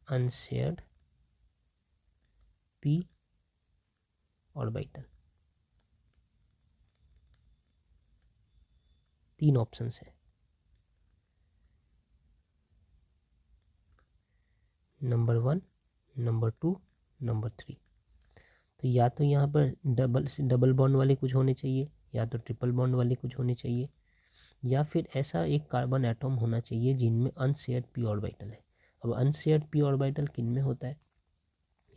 unshared p orbital. 3 options है, नंबर 1, नंबर 2, नंबर 3। तो या तो यहाँ पर डबल बॉन्ड वाले कुछ होने चाहिए, या तो ट्रिपल बॉन्ड वाले कुछ होने चाहिए, या फिर ऐसा एक कार्बन एटॉम होना चाहिए जिनमें अनशेयर्ड p ऑर्बिटल है। अब अनशेयर्ड p ऑर्बिटल किन में होता है,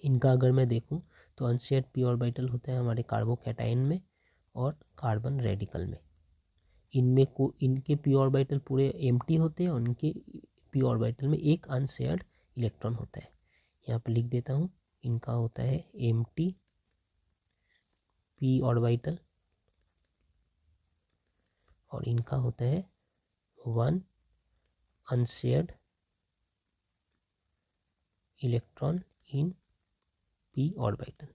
इनका अगर मैं देखूं तो अनशेयर्ड p ऑर्बिटल होता है हमारे कार्बोकैटायन में और कार्बन रेडिकल में। इनके पी ऑर्बिटल पूरे एम्प्टी होते हैं और इनके पी ऑर्बिटल में एक अनशेयर्ड इलेक्ट्रॉन होता है। यहाँ पर लिख देता हूँ, इनका होता है एम्प्टी पी ऑर्बिटल और इनका होता है one unshared electron in P orbital,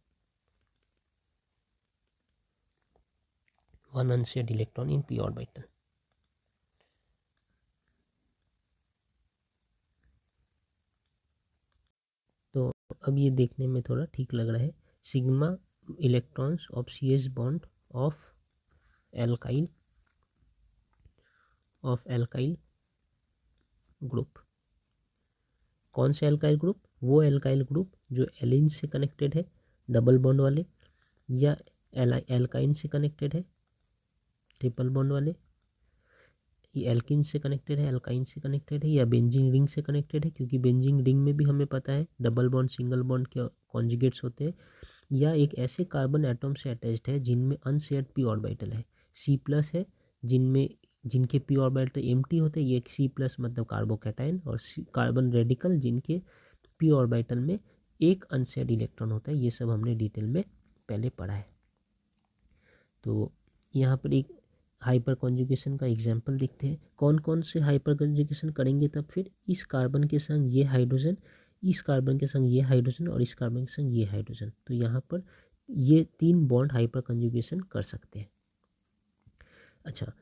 one unshared electron in P orbital. तो अब ये देखने में थोड़ा ठीक लग रहा है। Sigma electrons of C H bond of alkyl group. कौन से एल्काइल ग्रुप? वो एल्काइल ग्रुप जो एलिन से कनेक्टेड है डबल बॉन्ड वाले, या एल्काइन से कनेक्टेड है ट्रिपल बॉन्ड वाले, ये एल्किन से कनेक्टेड है, एल्काइन से कनेक्टेड है, या बेंजीन रिंग से कनेक्टेड है, क्योंकि बेंजीन रिंग में भी हमें पता है डबल बॉन्ड सिंगल बॉन्ड के कॉन्जुगेट्स होते हैं, या एक ऐसे कार्बन एटम से अटैच्ड है जिनमें अनशेयर्ड पी ऑर्बिटल है, सी प्लस है, जिनके पी ऑर्बिटल एम्प्टी होते हैं, ये सी प्लस मतलब कार्बोकैटायन, और कार्बन रेडिकल जिनके पी ऑर्बिटल में एक अनशेयर्ड इलेक्ट्रॉन होता है। ये सब हमने डिटेल में पहले पढ़ा है। तो यहाँ पर एक हाइपर कॉन्जुगेशन का एग्जाम्पल देखते हैं। कौन कौन से हाइपर कॉन्जुगेशन करेंगे तब फिर? इस कार्बन के संग ये हाइड्रोजन, इस कार्बन के संग ये हाइड्रोजन और इस कार्बन के संग ये हाइड्रोजन। तो यहाँ पर ये 3 बॉन्ड हाइपर कॉन्जुगेशन कर सकते हैं। अच्छा,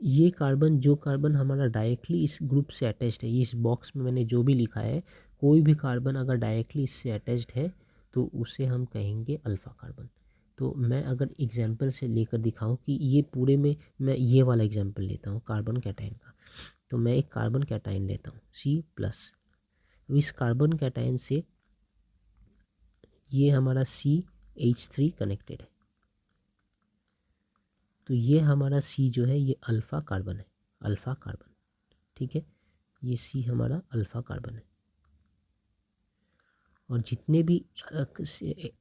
ये जो कार्बन हमारा डायरेक्टली इस ग्रुप से अटैच्ड है, इस बॉक्स में मैंने जो भी लिखा है, कोई भी कार्बन अगर डायरेक्टली इससे अटैच्ड है तो उसे हम कहेंगे अल्फ़ा कार्बन। तो मैं अगर एग्जाम्पल से लेकर दिखाऊं कि ये पूरे में, मैं ये वाला एग्जाम्पल लेता हूँ कार्बन कैटायन का। तो मैं एक कार्बन कैटायन लेता हूँ सी प्लस। इस कार्बन कैटायन से ये हमारा CH3 कनेक्टेड है, तो ये हमारा C जो है ये अल्फ़ा कार्बन है, अल्फ़ा कार्बन। ठीक है, ये C हमारा अल्फ़ा कार्बन है, और जितने भी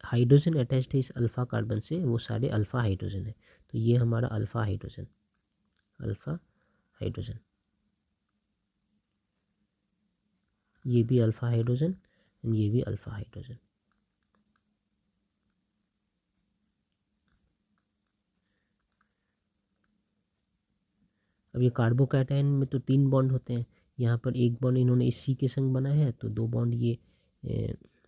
हाइड्रोजन अटैच्ड है इस अल्फ़ा कार्बन से वो सारे अल्फ़ा हाइड्रोजन है। तो ये हमारा अल्फ़ा हाइड्रोजन, अल्फ़ा हाइड्रोजन, ये भी अल्फ़ा हाइड्रोजन, ये भी अल्फ़ा हाइड्रोजन। अब ये कार्बोकैटायन में तो 3 बॉन्ड होते हैं, यहाँ पर एक बॉन्ड इन्होंने इस C के संग बनाया है, तो 2 बॉन्ड ये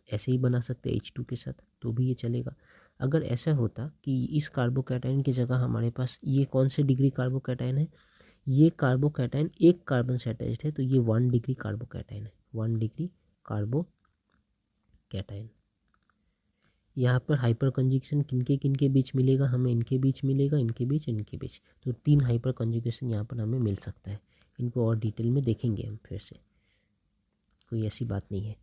ऐसे ही बना सकते हैं H2 के साथ, तो भी ये चलेगा। अगर ऐसा होता कि इस कार्बोकैटायन की जगह हमारे पास ये कौन से डिग्री कार्बोकैटायन है, ये कार्बोकैटायन एक कार्बन से अटैच्ड है, तो ये 1 डिग्री कार्बोकैटायन है, 1 डिग्री कार्बोकैटायन। यहाँ पर हाइपर कंजुगेशन किनके बीच मिलेगा हमें? इनके बीच मिलेगा, इनके बीच, इनके बीच। तो 3 हाइपर कंजुगेशन यहाँ पर हमें मिल सकता है। इनको और डिटेल में देखेंगे हम फिर से, कोई ऐसी बात नहीं है।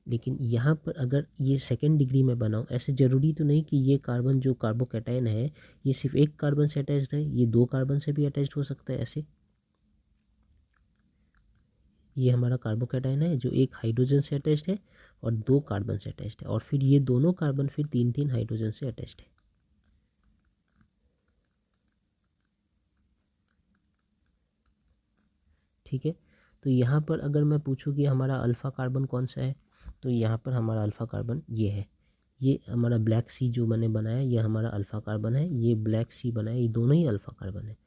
लेकिन यहाँ पर अगर ये सेकेंड डिग्री में बनाओ, ऐसे ज़रूरी तो नहीं कि ये कार्बन जो कार्बोकैटायन है ये सिर्फ एक कार्बन से अटैच्ड है, ये 2 कार्बन से भी अटैच्ड हो सकता है। ऐसे ये हमारा कार्बोकैटायन है जो एक हाइड्रोजन से अटैच्ड है और 2 कार्बन से अटैच्ड है, और फिर ये दोनों कार्बन फिर 3-3 हाइड्रोजन से अटैच्ड है। ठीक है, तो यहाँ पर अगर मैं पूछूँ कि हमारा अल्फ़ा कार्बन कौन सा है, तो यहाँ पर हमारा अल्फ़ा कार्बन ये है। ये हमारा ब्लैक सी जो मैंने बनाया ये हमारा अल्फ़ा कार्बन है, ये ब्लैक सी बनाया, ये दोनों ही अल्फ़ा कार्बन है।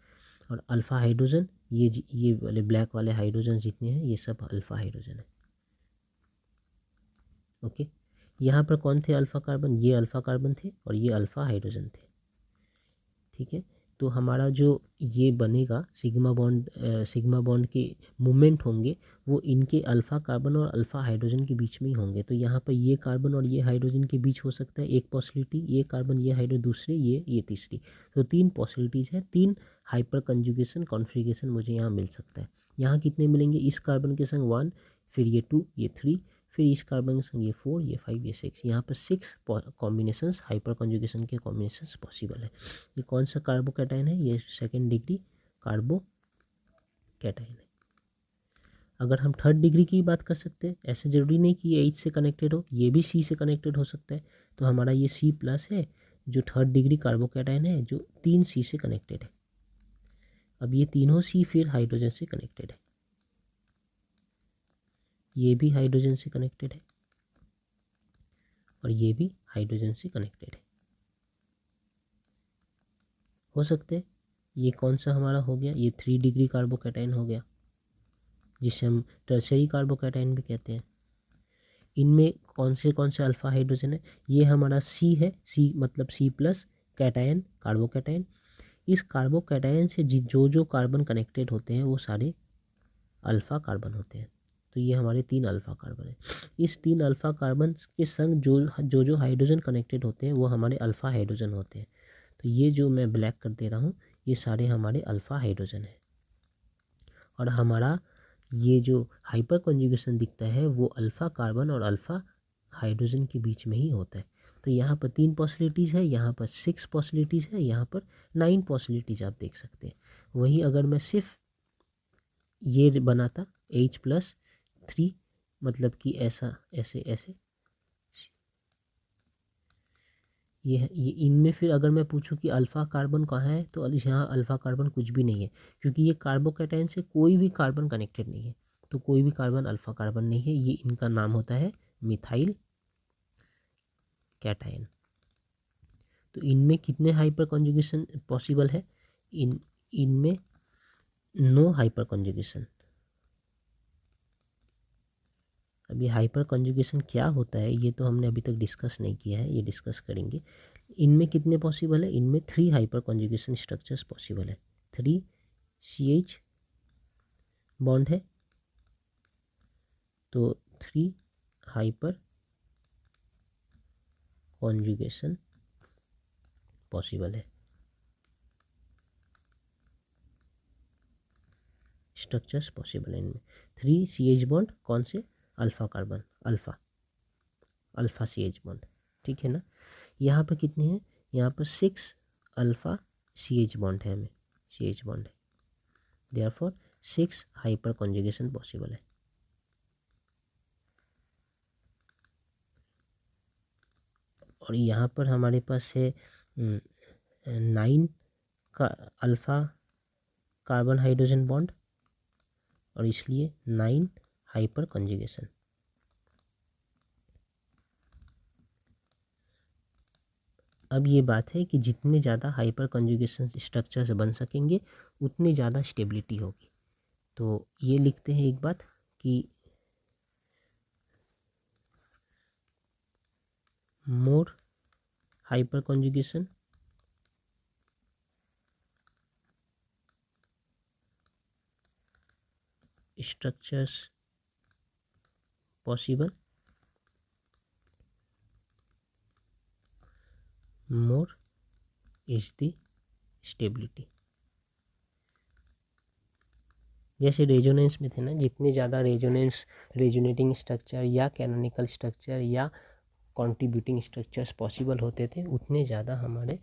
और अल्फ़ा हाइड्रोजन ये वाले ब्लैक वाले हाइड्रोजन जितने हैं ये सब अल्फ़ा हाइड्रोजन है। ओके, यहाँ पर कौन थे अल्फ़ा कार्बन? ये अल्फ़ा कार्बन थे और ये अल्फ़ा हाइड्रोजन थे। ठीक है, तो हमारा जो ये बनेगा सिग्मा बॉन्ड के मूवमेंट होंगे वो इनके अल्फ़ा कार्बन और अल्फ़ा हाइड्रोजन के बीच में ही होंगे। तो यहाँ पर ये कार्बन और ये हाइड्रोजन के बीच हो सकता है एक पॉसिबिलिटी, ये कार्बन ये हाइड्रोजन दूसरे, ये तीसरी। तो 3 पॉसिबिलिटीज़ हैं, 3 हाइपर कंजुगेशन कॉन्फ़िगरेशन मुझे यहाँ मिल सकता है। यहाँ कितने मिलेंगे? इस कार्बन के संग 1, फिर ये 2, ये 3, फिर इस कार्बन के संग ये 4, ये 5, ये 6। यहाँ पर 6 कॉम्बिनेशंस हाइपर कंजुगेशन के कॉम्बिनेशंस पॉसिबल है। ये कौन सा कार्बोकैटायन है? ये सेकेंड डिग्री कार्बोकैटायन है। अगर हम थर्ड डिग्री की बात कर सकते हैं, ऐसे ज़रूरी नहीं कि ये H से कनेक्टेड हो, ये भी C से कनेक्टेड हो सकता है। तो हमारा ये C प्लस है, जो थर्ड डिग्री कार्बोकैटायन है जो 3C से कनेक्टेड है। अब ये तीनों C फिर हाइड्रोजन से कनेक्टेड है, ये भी हाइड्रोजन से कनेक्टेड है और ये भी हाइड्रोजन से कनेक्टेड है। हो सकते हैं ये कौन सा हमारा हो गया, ये 3 डिग्री कार्बोकैटायन हो गया, जिसे हम टर्शरी कार्बोकैटायन भी कहते हैं। इनमें कौन से अल्फ़ा हाइड्रोजन है, ये हमारा C है, C मतलब C प्लस कैटायन कार्बोकैटायन। इस कार्बोकैटायन से जो जो कार्बन कनेक्टेड होते हैं वो सारे अल्फ़ा कार्बन होते हैं। तो ये हमारे 3 अल्फ़ा कार्बन है। इस 3 अल्फ़ा कार्बन के संग जो हाइड्रोजन कनेक्टेड होते हैं वो हमारे अल्फ़ा हाइड्रोजन होते हैं। तो ये जो मैं ब्लैक कर दे रहा हूँ ये सारे हमारे अल्फ़ा हाइड्रोजन है। और हमारा ये जो हाइपर कॉन्जुगेशन दिखता है वो अल्फ़ा कार्बन और अल्फ़ा हाइड्रोजन के बीच में ही होता है। तो यहाँ पर 3 पॉसिबिलिटीज़ है, यहाँ पर 6 पॉसिबिलिटीज़ है, यहाँ पर 9 पॉसिबिलिटीज़ आप देख सकते हैं। वहीं अगर मैं सिर्फ ये बनाता H+3 मतलब कि ऐसा ऐसे ऐसे ये इनमें फिर अगर मैं पूछूं कि अल्फ़ा कार्बन कहाँ है तो यहाँ अल्फ़ा कार्बन कुछ भी नहीं है, क्योंकि ये कार्बोकैटायन से कोई भी कार्बन कनेक्टेड नहीं है। तो कोई भी कार्बन अल्फ़ा कार्बन नहीं है, ये इनका नाम होता है मिथाइल कैटायन। तो इनमें कितने हाइपर कॉन्जुगेशन पॉसिबल है, इनमें नो हाइपर कॉन्जुगेशन। अब ये हाइपर कॉन्जुगेशन क्या होता है ये तो हमने अभी तक डिस्कस नहीं किया है, ये डिस्कस करेंगे। इनमें कितने पॉसिबल है, इनमें 3 हाइपर कॉन्जुगेशन स्ट्रक्चर्स पॉसिबल है। 3 CH बॉन्ड है, तो 3 हाइपर कॉन्जुगेशन पॉसिबल है, स्ट्रक्चर्स पॉसिबल है इनमें। 3 CH बॉन्ड कौन से, alpha carbon, alpha CH bond, ठीक है ना। यहाँ पर कितने हैं, यहाँ पर 6 अल्फ़ा CH बॉन्ड है, हमें CH बॉन्ड है, देयरफॉर 6 हाइपर कॉन्जुगेशन पॉसिबल है। और यहाँ पर हमारे पास है 9 का अल्फ़ा कार्बन हाइड्रोजन बॉन्ड और इसलिए 9 हाइपर कॉन्जुगेशन। अब ये बात है कि जितने ज़्यादा हाइपर कॉन्जुगेशन स्ट्रक्चर्स बन सकेंगे उतनी ज़्यादा स्टेबिलिटी होगी। तो ये लिखते हैं एक बात कि more hyperconjugation structures possible, more is the stability। जैसे रेजोनेंस में थे ना, जितने ज़्यादा रेजोनेटिंग स्ट्रक्चर या कैनोनिकल स्ट्रक्चर या कंट्रीब्यूटिंग स्ट्रक्चर्स पॉसिबल होते थे उतने ज़्यादा हमारे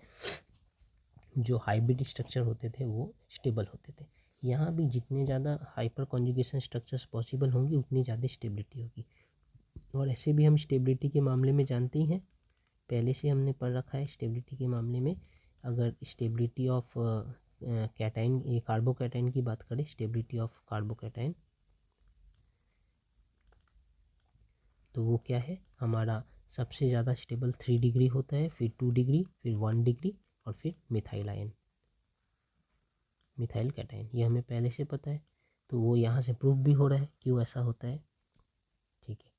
जो हाइब्रिड स्ट्रक्चर होते थे वो स्टेबल होते थे। यहाँ भी जितने ज़्यादा हाइपर कॉन्जुगेशन स्ट्रक्चर्स पॉसिबल होंगी उतनी ज़्यादा स्टेबिलिटी होगी। और ऐसे भी हम स्टेबिलिटी के मामले में जानते ही हैं, पहले से हमने पढ़ रखा है स्टेबिलिटी के मामले में। अगर स्टेबिलिटी ऑफ कैटायन, ये कार्बोकैटायन की बात करें, स्टेबिलिटी ऑफ कार्बोकैटायन, तो वो क्या है हमारा, सबसे ज़्यादा स्टेबल 3 डिग्री होता है, फिर 2 डिग्री, फिर 1 डिग्री और फिर मिथाइल आयन, मिथाइल कैटायन। ये हमें पहले से पता है, तो वो यहाँ से प्रूफ भी हो रहा है क्यों ऐसा होता है, ठीक है।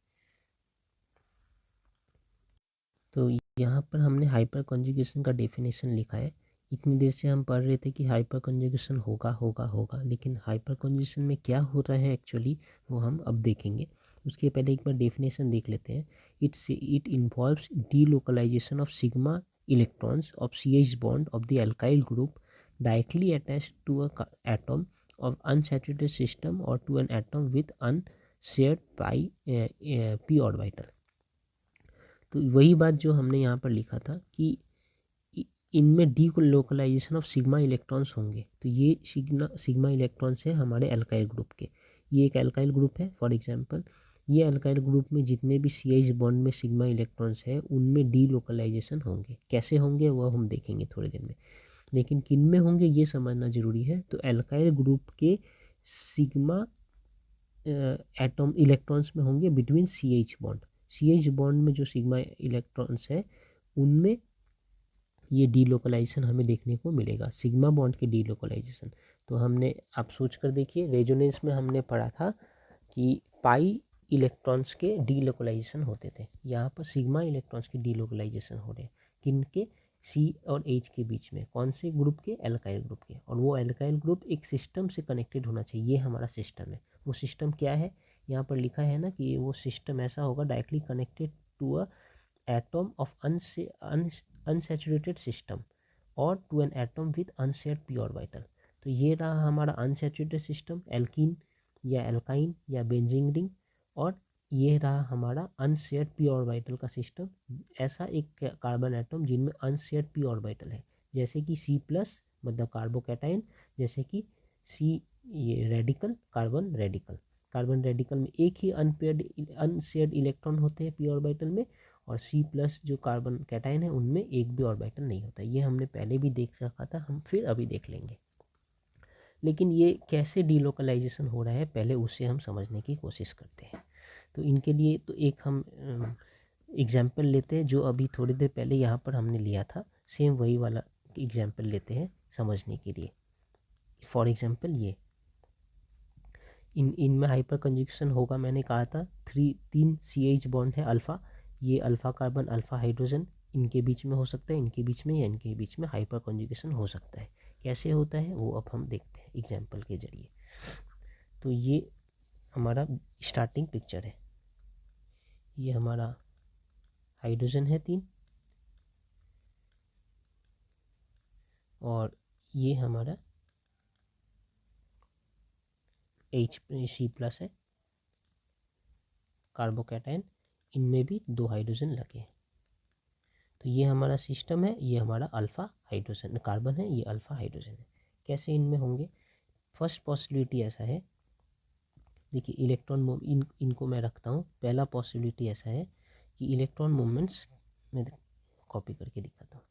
तो यहाँ पर हमने हाइपर कॉन्जुगेशन का डेफिनेशन लिखा है। इतनी देर से हम पढ़ रहे थे कि हाइपर कॉन्जुगेशन होगा, लेकिन हाइपर कॉन्जुगेशन में क्या हो रहा है एक्चुअली वो हम अब देखेंगे। उसके पहले एक बार डेफिनेशन देख लेते हैं। It involves delocalisation of sigma electrons of CH bond of the alkyl group directly attached to a atom of unsaturated system और to an atom with unshared p orbital. तो वही बात जो हमने यहाँ पर लिखा था कि इनमें delocalization of sigma electrons होंगे। तो ये सिग्मा इलेक्ट्रॉन्स है हमारे अल्काइल ग्रुप के। ये एक अल्काइल ग्रुप है, फॉर एग्जांपल ये अल्काइल ग्रुप में जितने भी CH बॉन्ड में सिग्मा इलेक्ट्रॉन्स है उनमें डीलोकलाइजेशन होंगे। कैसे होंगे वो हम देखेंगे थोड़ी देर में, लेकिन किन में होंगे ये समझना जरूरी है। तो अल्काइल ग्रुप के सिग्मा एटम इलेक्ट्रॉन्स में होंगे between CH bond. CH bond में जो सिग्मा इलेक्ट्रॉन्स है उनमें ये डीलोकलाइजेशन हमें देखने को मिलेगा, सिग्मा बॉन्ड के डीलोकलाइजेशन। तो हमने आप सोच कर देखिए, रेजोनेंस में हमने पढ़ा था कि पाई इलेक्ट्रॉन्स के डीलोकलाइजेशन होते थे, यहाँ पर सिग्मा इलेक्ट्रॉन्स के डीलोकलाइजेशन हो रहे हैं। किन के? C और H के बीच में। कौन से ग्रुप के? अल्काइल ग्रुप के। और वो अल्काइल ग्रुप एक सिस्टम से कनेक्टेड होना चाहिए, ये हमारा सिस्टम है। वो सिस्टम क्या है? यहाँ पर लिखा है ना कि वो सिस्टम ऐसा होगा directly connected to a atom of unsaturated system और to an atom with unshared P orbital. तो ये रहा हमारा अनसैचुरेटेड सिस्टम, एल्कीन या एल्काइन या बेंजीन रिंग। और ये रहा हमारा अनशेयर्ड पी ऑर्बिटल का सिस्टम, ऐसा एक कार्बन एटम जिनमें अनशेयर्ड पी ऑर्बिटल है, जैसे कि C+ मतलब कार्बोकैटायन, जैसे कि C ये radical, carbon radical. Carbon radical में एक ही अनशेयर्ड इलेक्ट्रॉन होते हैं पी ऑर्बिटल में, और C+ जो कार्बन कैटायन है उनमें एक भी ऑर्बिटल नहीं होता। ये हमने पहले भी देख रखा था, हम फिर अभी देख लेंगे। लेकिन ये कैसे डीलोकलाइजेशन हो रहा है पहले उसे हम समझने की कोशिश करते हैं। तो इनके लिए तो एक हम एग्जाम्पल लेते हैं जो अभी थोड़ी देर पहले यहाँ पर हमने लिया था, सेम वही वाला एग्जाम्पल लेते हैं समझने के लिए। फॉर एग्जाम्पल ये इनमें हाइपर कंजुगेशन होगा, मैंने कहा था। 3 CH बॉन्ड है अल्फ़ा, ये अल्फ़ा कार्बन अल्फ़ा हाइड्रोजन, इनके बीच में हो सकता है, इनके बीच में या इनके बीच में हाइपर कंजुगेशन हो सकता है। कैसे होता है वो अब हम देखते हैं एग्जाम्पल के जरिए। तो ये हमारा स्टार्टिंग पिक्चर है, ये हमारा हाइड्रोजन है 3, और ये हमारा C+ है कार्बोकैटायन, इनमें भी 2 हाइड्रोजन लगे हैं। तो ये हमारा सिस्टम है, ये हमारा अल्फ़ा हाइड्रोजन कार्बन है, ये अल्फ़ा हाइड्रोजन है। कैसे इनमें होंगे? फर्स्ट पॉसिबिलिटी ऐसा है, देखिए इलेक्ट्रॉन इनको मैं रखता हूँ। पहला पॉसिबिलिटी ऐसा है कि इलेक्ट्रॉन मूवमेंट्स में कॉपी करके दिखाता हूँ।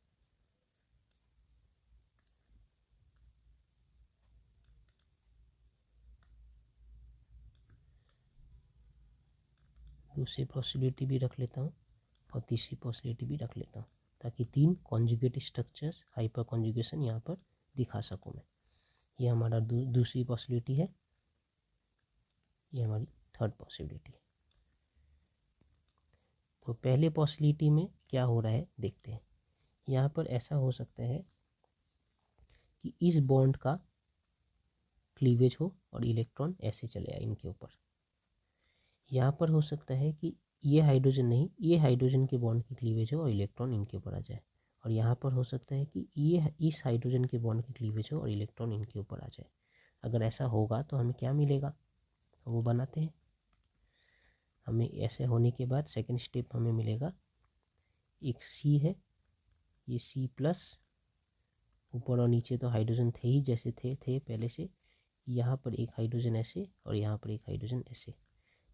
दूसरी पॉसिबिलिटी भी रख लेता हूँ और तीसरी पॉसिबिलिटी भी रख लेता हूँ, ताकि 3 कॉन्जुगेट स्ट्रक्चर्स हाइपर कॉन्जुगेशन यहाँ पर दिखा सकूँ मैं। ये हमारा दूसरी पॉसिबिलिटी है, ये हमारी थर्ड पॉसिबिलिटी है। तो पहले पॉसिबिलिटी में क्या हो रहा है देखते हैं। यहाँ पर ऐसा हो सकता है कि इस बॉन्ड का क्लीवेज हो और इलेक्ट्रॉन ऐसे चले आए इनके ऊपर। यहाँ पर हो सकता है कि ये हाइड्रोजन नहीं, ये हाइड्रोजन के बॉन्ड की क्लीवेज हो और इलेक्ट्रॉन इनके ऊपर आ जाए। और यहाँ पर हो सकता है कि ये इस हाइड्रोजन के बॉन्ड की क्लीवेज हो और इलेक्ट्रॉन इनके ऊपर आ जाए। अगर ऐसा होगा तो हमें क्या मिलेगा वो बनाते हैं। हमें ऐसे होने के बाद सेकंड स्टेप हमें मिलेगा, एक C है, ये C+, ऊपर और नीचे तो हाइड्रोजन थे ही जैसे थे पहले से। यहाँ पर एक हाइड्रोजन ऐसे और यहाँ पर एक हाइड्रोजन ऐसे,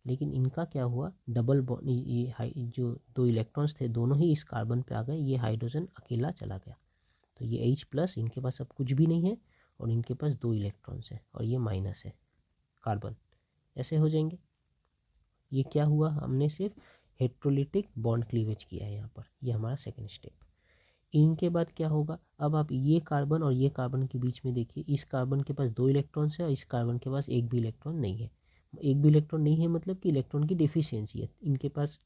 लेकिन इनका क्या हुआ, डबल बॉन्ड, ये जो 2 इलेक्ट्रॉन्स थे दोनों ही इस कार्बन पे आ गए, ये हाइड्रोजन अकेला चला गया। तो ये H+, इनके पास अब कुछ भी नहीं है और इनके पास 2 इलेक्ट्रॉन्स हैं और ये माइनस है कार्बन, ऐसे हो जाएंगे। ये क्या हुआ, हमने सिर्फ हेट्रोलिटिक बॉन्ड क्लीवेज किया है यहाँ पर, ये हमारा सेकंड स्टेप। इनके बाद क्या होगा, अब आप ये कार्बन और ये कार्बन के बीच में देखिए, इस कार्बन के पास 2 इलेक्ट्रॉन्स है और इस कार्बन के पास एक भी इलेक्ट्रॉन नहीं है। एक भी इलेक्ट्रॉन नहीं है मतलब कि इलेक्ट्रॉन की डिफिशियंसी है इनके पास।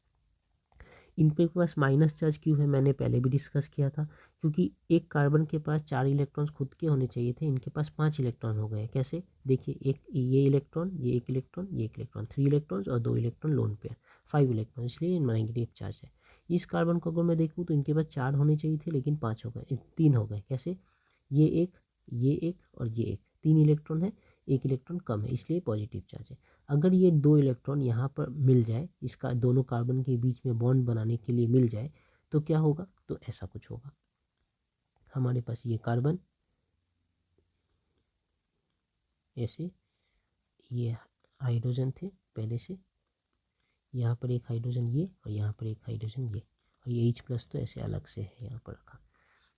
इनके पास माइनस चार्ज क्यों है, मैंने पहले भी डिस्कस किया था, क्योंकि एक कार्बन के पास 4 इलेक्ट्रॉन्स खुद के होने चाहिए थे, इनके पास 5 इलेक्ट्रॉन हो गए। कैसे? देखिए, एक ये इलेक्ट्रॉन, ये एक इलेक्ट्रॉन, ये एक इलेक्ट्रॉन, 3 इलेक्ट्रॉन्स और 2 इलेक्ट्रॉन लोन पे, 5 इलेक्ट्रॉन, इसलिए नेगेटिव चार्ज है। इस कार्बन को अगर मैं देखूँ तो इनके पास 4 होने चाहिए थे लेकिन 5 हो गए, 3 हो गए। कैसे? ये एक, ये एक और ये एक, 3 इलेक्ट्रॉन है, एक इलेक्ट्रॉन कम है, इसलिए पॉजिटिव चार्ज है। अगर ये 2 इलेक्ट्रॉन यहाँ पर मिल जाए, इसका दोनों कार्बन के बीच में बॉन्ड बनाने के लिए मिल जाए तो क्या होगा, तो ऐसा कुछ होगा। हमारे पास ये कार्बन ऐसे, ये हाइड्रोजन थे पहले से, यहाँ पर एक हाइड्रोजन ये और यहाँ पर एक हाइड्रोजन ये, और ये H+ तो ऐसे अलग से है यहाँ पर रखा।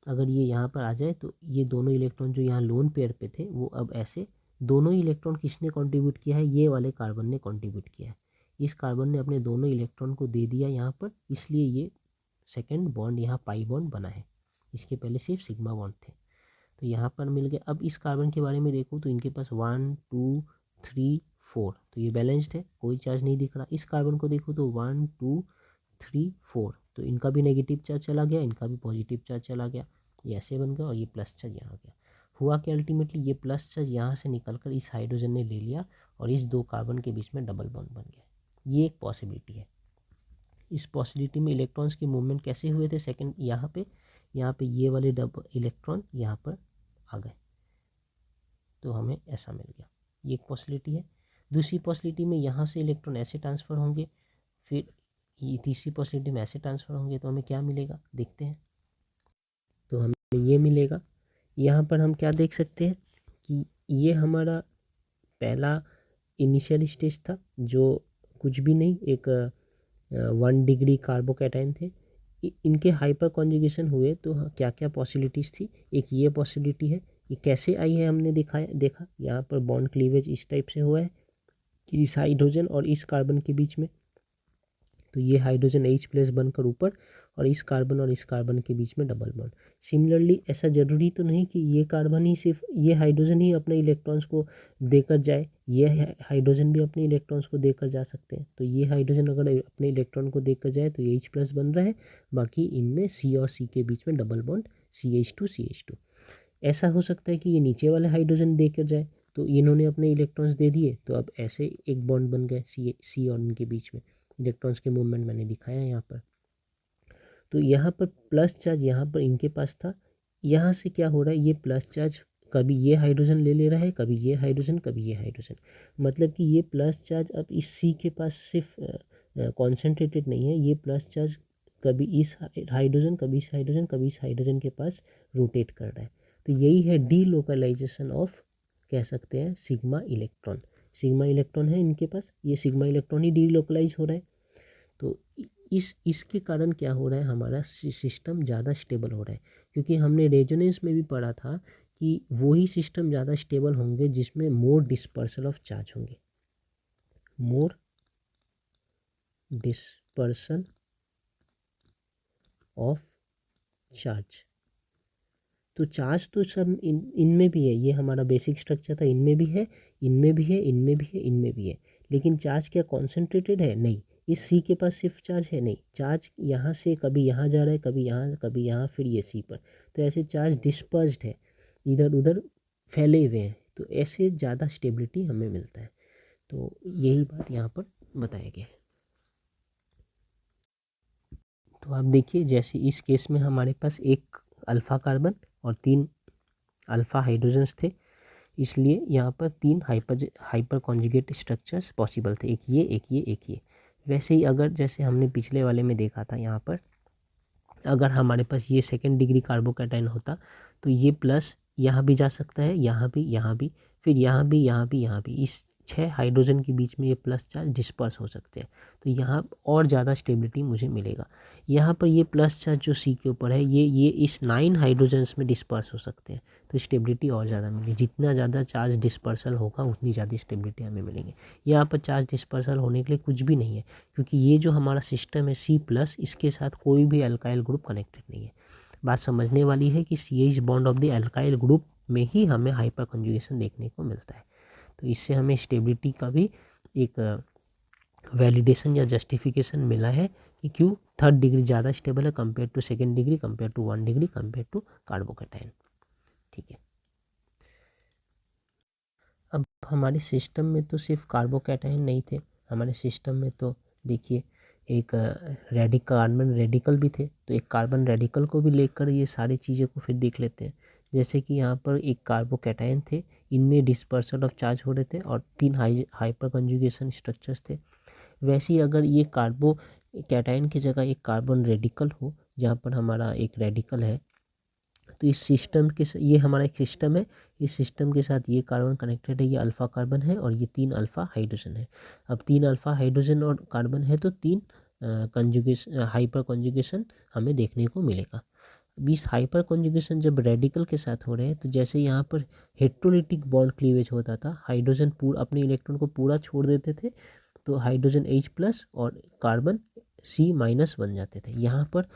अगर ये यहाँ पर आ जाए तो ये दोनों इलेक्ट्रॉन जो यहाँ लोन पेयर पे थे वो अब ऐसे, दोनों इलेक्ट्रॉन किसने कंट्रीब्यूट किया है, ये वाले कार्बन ने कंट्रीब्यूट किया है। इस कार्बन ने अपने दोनों इलेक्ट्रॉन को दे दिया यहाँ पर, इसलिए ये सेकेंड बॉन्ड यहाँ पाई बॉन्ड बना है। इसके पहले सिर्फ सिग्मा बॉन्ड थे, तो यहाँ पर मिल गया। अब इस कार्बन के बारे में देखूँ तो इनके पास 1 2 3 4, तो ये बैलेंस्ड है, कोई चार्ज नहीं दिख रहा। इस कार्बन को देखो तो 1 2 3 4, तो इनका भी नेगेटिव चार्ज चला गया, इनका भी पॉजिटिव चार्ज चला गया, ये ऐसे बन गया, और ये प्लस चार्ज यहाँ गया। हुआ कि अल्टीमेटली ये प्लस चार्ज यहाँ से निकलकर इस हाइड्रोजन ने ले लिया और इस दो कार्बन के बीच में डबल बॉन्ड बन गया। ये एक पॉसिबिलिटी है। इस पॉसिबिलिटी में इलेक्ट्रॉन्स की मूवमेंट कैसे हुए थे, सेकंड यहाँ पे ये वाले डबल इलेक्ट्रॉन यहाँ पर आ गए, तो हमें ऐसा मिल गया। ये एक पॉसिबिलिटी है। दूसरी पॉसिबिलिटी में यहाँ से इलेक्ट्रॉन ऐसे ट्रांसफ़र होंगे, फिर ये तीसरी पॉसिबिलिटी में ऐसे ट्रांसफ़र होंगे, तो हमें क्या मिलेगा देखते हैं। तो हमें ये मिलेगा, यहाँ पर हम क्या देख सकते हैं कि ये हमारा पहला इनिशियल स्टेज था जो कुछ भी नहीं, एक 1 डिग्री कार्बोकैटायन थे, इनके हाइपर कॉन्जुगेशन हुए तो क्या क्या पॉसिबिलिटीज़ थी। एक ये पॉसिबिलिटी है, ये कैसे आई है हमने देखा यहाँ पर बॉन्ड क्लीवेज इस टाइप से हुआ है कि इस हाइड्रोजन और इस कार्बन के बीच में, तो ये हाइड्रोजन H+ बनकर ऊपर और इस कार्बन के बीच में डबल बॉन्ड। सिमिलरली ऐसा ज़रूरी तो नहीं कि ये कार्बन ही, सिर्फ ये हाइड्रोजन ही अपने इलेक्ट्रॉन्स को देकर जाए, ये हाइड्रोजन भी अपने इलेक्ट्रॉन्स को देकर जा सकते हैं। तो ये हाइड्रोजन अगर अपने इलेक्ट्रॉन को देकर जाए तो ये H+ बन रहा है, बाकी इनमें C और C के बीच में डबल बॉन्ड CH2 ऐसा हो सकता है कि ये नीचे वाले हाइड्रोजन देकर जाए, तो इन्होंने अपने इलेक्ट्रॉन्स दे दिए, तो अब ऐसे एक बॉन्ड बन गए C और इनके बीच में। इलेक्ट्रॉन्स के मूवमेंट मैंने दिखाया यहाँ पर। तो यहाँ पर प्लस चार्ज यहाँ पर इनके पास था, यहाँ से क्या हो रहा है, ये प्लस चार्ज कभी ये हाइड्रोजन ले रहा है, कभी ये हाइड्रोजन, कभी ये हाइड्रोजन, मतलब कि ये प्लस चार्ज अब इस C के पास सिर्फ कॉन्सेंट्रेटेड नहीं है, ये प्लस चार्ज कभी इस हाइड्रोजन, कभी इस हाइड्रोजन, कभी इस हाइड्रोजन के पास रोटेट कर रहा है। तो यही है डीलोकलाइजेशन ऑफ, कह सकते हैं, सिग्मा इलेक्ट्रॉन। सिग्मा इलेक्ट्रॉन है इनके पास, ये सिग्मा इलेक्ट्रॉन ही डीलोकलाइज हो रहा है। तो इसके कारण क्या हो रहा है, हमारा सिस्टम ज़्यादा स्टेबल हो रहा है, क्योंकि हमने रेजोनेंस में भी पढ़ा था कि वही सिस्टम ज़्यादा स्टेबल होंगे जिसमें मोर डिस्पर्सल ऑफ चार्ज होंगे, मोर डिस्पर्सल ऑफ चार्ज। तो चार्ज तो सब इनमें भी है, ये हमारा बेसिक स्ट्रक्चर था, इनमें भी है, इनमें भी है, इनमें भी है, इनमें भी है, लेकिन चार्ज क्या कॉन्सेंट्रेटेड है, नहीं। इस C के पास सिर्फ चार्ज है, नहीं, चार्ज यहाँ से कभी यहाँ जा रहा है, कभी यहाँ, फिर ये C पर, तो ऐसे चार्ज डिस्पर्स्ड है, इधर उधर फैले हुए हैं, तो ऐसे ज़्यादा स्टेबिलिटी हमें मिलता है। तो यही बात यहाँ पर बताया गया है। तो आप देखिए, जैसे इस केस में हमारे पास एक अल्फ़ा कार्बन और 3 अल्फ़ा हाइड्रोजन्स थे, इसलिए यहाँ पर 3 हाइपर कॉन्जुगेट स्ट्रक्चर्स पॉसिबल थे, एक ये, एक ये, एक ये। वैसे ही अगर जैसे हमने पिछले वाले में देखा था, यहाँ पर अगर हमारे पास ये सेकेंड डिग्री कार्बोकैटायन होता तो ये प्लस यहाँ भी जा सकता है, यहाँ भी, फिर यहाँ भी, इस 6 हाइड्रोजन के बीच में ये प्लस चार्ज डिस्पर्स हो सकते हैं, तो यहाँ और ज़्यादा स्टेबिलिटी मुझे मिलेगा। यहाँ पर ये प्लस चार्ज जो C के ऊपर है, ये इस 9 हाइड्रोजन्स में डिस्पर्स हो सकते हैं, तो स्टेबिलिटी और ज़्यादा मिलेगी। जितना ज़्यादा चार्ज डिस्पर्सल होगा उतनी ज़्यादा स्टेबिलिटी हमें मिलेंगे। यहाँ पर चार्ज डिस्पर्सल होने के लिए कुछ भी नहीं है, क्योंकि ये जो हमारा सिस्टम है C+, इसके साथ कोई भी अल्काइल ग्रुप कनेक्टेड नहीं है। बात समझने वाली है कि CH bond of the alkyl group में ही हमें हाइपर कंजुगेशन देखने को मिलता है। तो इससे हमें स्टेबिलिटी का भी एक वैलिडेशन या जस्टिफिकेशन मिला है कि क्यों थर्ड डिग्री ज़्यादा स्टेबल है compare to second degree, compare to 1 degree, compare to carbocation. ठीक है, अब हमारे सिस्टम में तो सिर्फ कार्बोकैटायन नहीं थे, हमारे सिस्टम में तो देखिए एक कार्बन रेडिकल भी थे, तो एक कार्बन रेडिकल को भी लेकर ये सारी चीज़ों को फिर देख लेते हैं। जैसे कि यहाँ पर एक कार्बोकैटायन थे, इनमें डिस्पर्सल ऑफ चार्ज हो रहे थे और 3 हाइपर कंजुगेशन स्ट्रक्चर्स थे। वैसे ही अगर ये कार्बोकैटायन की जगह एक कार्बन रेडिकल हो, जहाँ पर हमारा एक रेडिकल है तो इस सिस्टम के ये हमारा एक सिस्टम है, इस सिस्टम के साथ ये कार्बन कनेक्टेड है, ये अल्फ़ा कार्बन है और ये 3 अल्फ़ा हाइड्रोजन है। अब 3 अल्फ़ा हाइड्रोजन और कार्बन है तो 3 कंजुगेशन हाइपर कंजुगेशन हमें देखने को मिलेगा। अब इस हाइपर कंजुगेशन जब रेडिकल के साथ हो रहे हैं तो जैसे यहाँ पर हेट्रोलिटिक बॉन्ड क्लीवेज होता था, हाइड्रोजन पूरा अपने इलेक्ट्रॉन को पूरा छोड़ देते थे तो हाइड्रोजन H+ और कार्बन C- बन जाते थे। यहाँ पर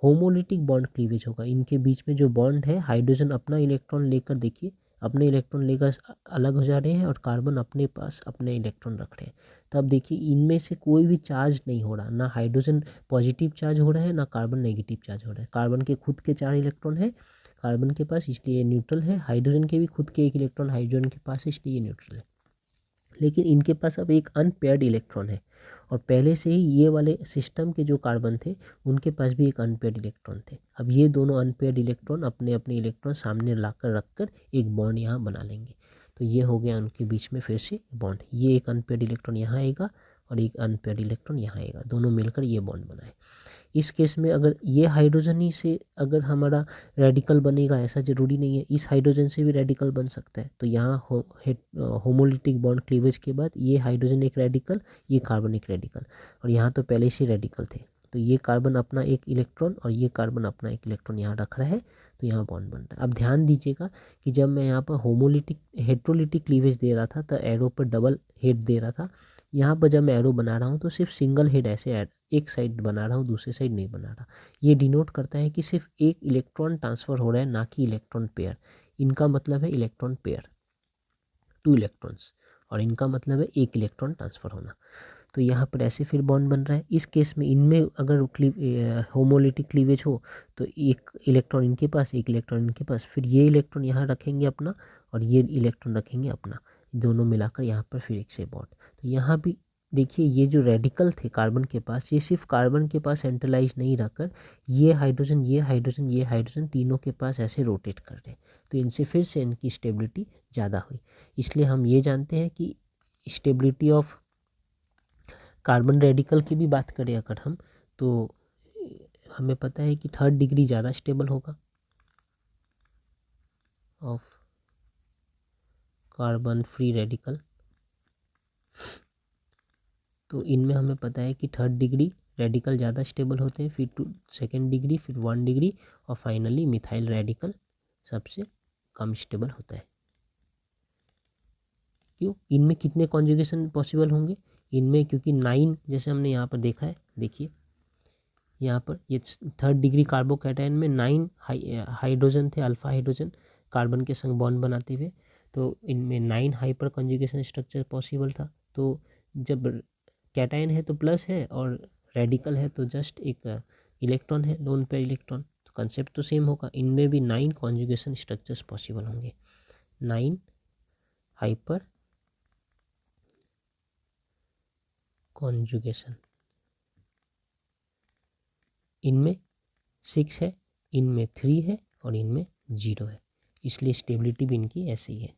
होमोलिटिक बॉन्ड क्लीवेज होगा, इनके बीच में जो बॉन्ड है हाइड्रोजन अपना इलेक्ट्रॉन लेकर, देखिए अपने इलेक्ट्रॉन लेकर अलग हो जा रहे हैं और कार्बन अपने पास अपने इलेक्ट्रॉन रख रहे हैं। तब देखिए इनमें से कोई भी चार्ज नहीं हो रहा, ना हाइड्रोजन पॉजिटिव चार्ज हो रहा है ना कार्बन नेगेटिव चार्ज हो रहा है। कार्बन के खुद के 4 इलेक्ट्रॉन है कार्बन के पास, इसलिए ये न्यूट्रल है। हाइड्रोजन के भी खुद के 1 इलेक्ट्रॉन हाइड्रोजन के पास है, इसलिए ये न्यूट्रल है। लेकिन इनके पास अब एक अनपेयर्ड इलेक्ट्रॉन है और पहले से ही ये वाले सिस्टम के जो कार्बन थे उनके पास भी एक अनपेयर्ड इलेक्ट्रॉन थे। अब ये दोनों अनपेयर्ड इलेक्ट्रॉन अपने अपने इलेक्ट्रॉन सामने लाकर रखकर एक बॉन्ड यहाँ बना लेंगे। तो ये हो गया उनके बीच में फिर से बॉन्ड, ये एक अनपेयर्ड इलेक्ट्रॉन यहाँ आएगा और एक अनपेयर्ड इलेक्ट्रॉन यहाँ आएगा, दोनों मिलकर ये बॉन्ड बनाए। इस केस में अगर ये हाइड्रोजन ही से अगर हमारा रेडिकल बनेगा ऐसा ज़रूरी नहीं है, इस हाइड्रोजन से भी रेडिकल बन सकता है। तो यहाँ होमोलिटिक बॉन्ड क्लीवेज के बाद ये हाइड्रोजन एक रेडिकल, ये कार्बन एक रेडिकल, और यहाँ तो पहले से रेडिकल थे। तो ये कार्बन अपना एक इलेक्ट्रॉन और ये कार्बन अपना एक इलेक्ट्रॉन यहाँ रख रहा है, तो यहाँ बॉन्ड बन रहा है। अब ध्यान दीजिएगा कि जब मैं यहाँ पर होमोलिटिक हेट्रोलिटिक क्लीवेज दे रहा था तो एरो पर डबल हेड दे रहा था। यहाँ पर जब मैं एरो बना रहा हूँ तो सिर्फ सिंगल हेड ऐसे एक साइड बना रहा हूँ, दूसरे साइड नहीं बना रहा। ये डिनोट करता है कि सिर्फ एक इलेक्ट्रॉन ट्रांसफ़र हो रहा है, ना कि इलेक्ट्रॉन पेयर। इनका मतलब है इलेक्ट्रॉन पेयर 2 इलेक्ट्रॉन्स, और इनका मतलब है एक इलेक्ट्रॉन ट्रांसफ़र होना। तो यहाँ पर ऐसे फिर बॉन्ड बन रहा है। इस केस में इनमें अगर होमोलिटिक क्लीवेज हो तो एक इलेक्ट्रॉन इनके पास एक इलेक्ट्रॉन इनके पास, फिर ये इलेक्ट्रॉन यहाँ रखेंगे अपना और ये इलेक्ट्रॉन रखेंगे अपना, दोनों मिलाकर यहाँ पर फिर एक से बॉन्ड। तो यहाँ भी देखिए ये जो रेडिकल थे कार्बन के पास, ये सिर्फ कार्बन के पास सेंट्रलाइज नहीं रखकर ये हाइड्रोजन ये हाइड्रोजन ये हाइड्रोजन तीनों के पास ऐसे रोटेट कर रहे हैं। तो इनसे फिर से इनकी स्टेबिलिटी ज़्यादा हुई। इसलिए हम ये जानते हैं कि स्टेबिलिटी ऑफ कार्बन रेडिकल की भी बात करें अगर हम, तो हमें पता है कि 3rd डिग्री ज़्यादा स्टेबल होगा ऑफ कार्बन फ्री रेडिकल। तो इनमें हमें पता है कि 3rd डिग्री रेडिकल ज़्यादा स्टेबल होते हैं, फिर 2nd डिग्री, फिर 1 डिग्री और फाइनली मिथाइल रेडिकल सबसे कम स्टेबल होता है। क्यों? इनमें कितने कॉन्जुगेशन पॉसिबल होंगे? इनमें क्योंकि 9 जैसे हमने यहाँ पर देखा है, देखिए यहाँ पर ये 3rd डिग्री कार्बोकैटायन में 9 हाइड्रोजन थे, अल्फा हाइड्रोजन कार्बन के संग बॉन्ड बनाते हुए। तो इनमें 9 हाइपर कंजुगेशन स्ट्रक्चर पॉसिबल था। तो जब कैटायन है तो प्लस है और रेडिकल है तो जस्ट एक इलेक्ट्रॉन है, लोन पेयर इलेक्ट्रॉन, तो कंसेप्ट तो सेम होगा। इनमें भी 9 कॉन्जुगेशन स्ट्रक्चर्स पॉसिबल होंगे, 9 हाइपर कॉन्जुगेशन। इनमें 6 है, इनमें 3 है और इनमें 0 है, इसलिए स्टेबिलिटी भी इनकी ऐसी ही है।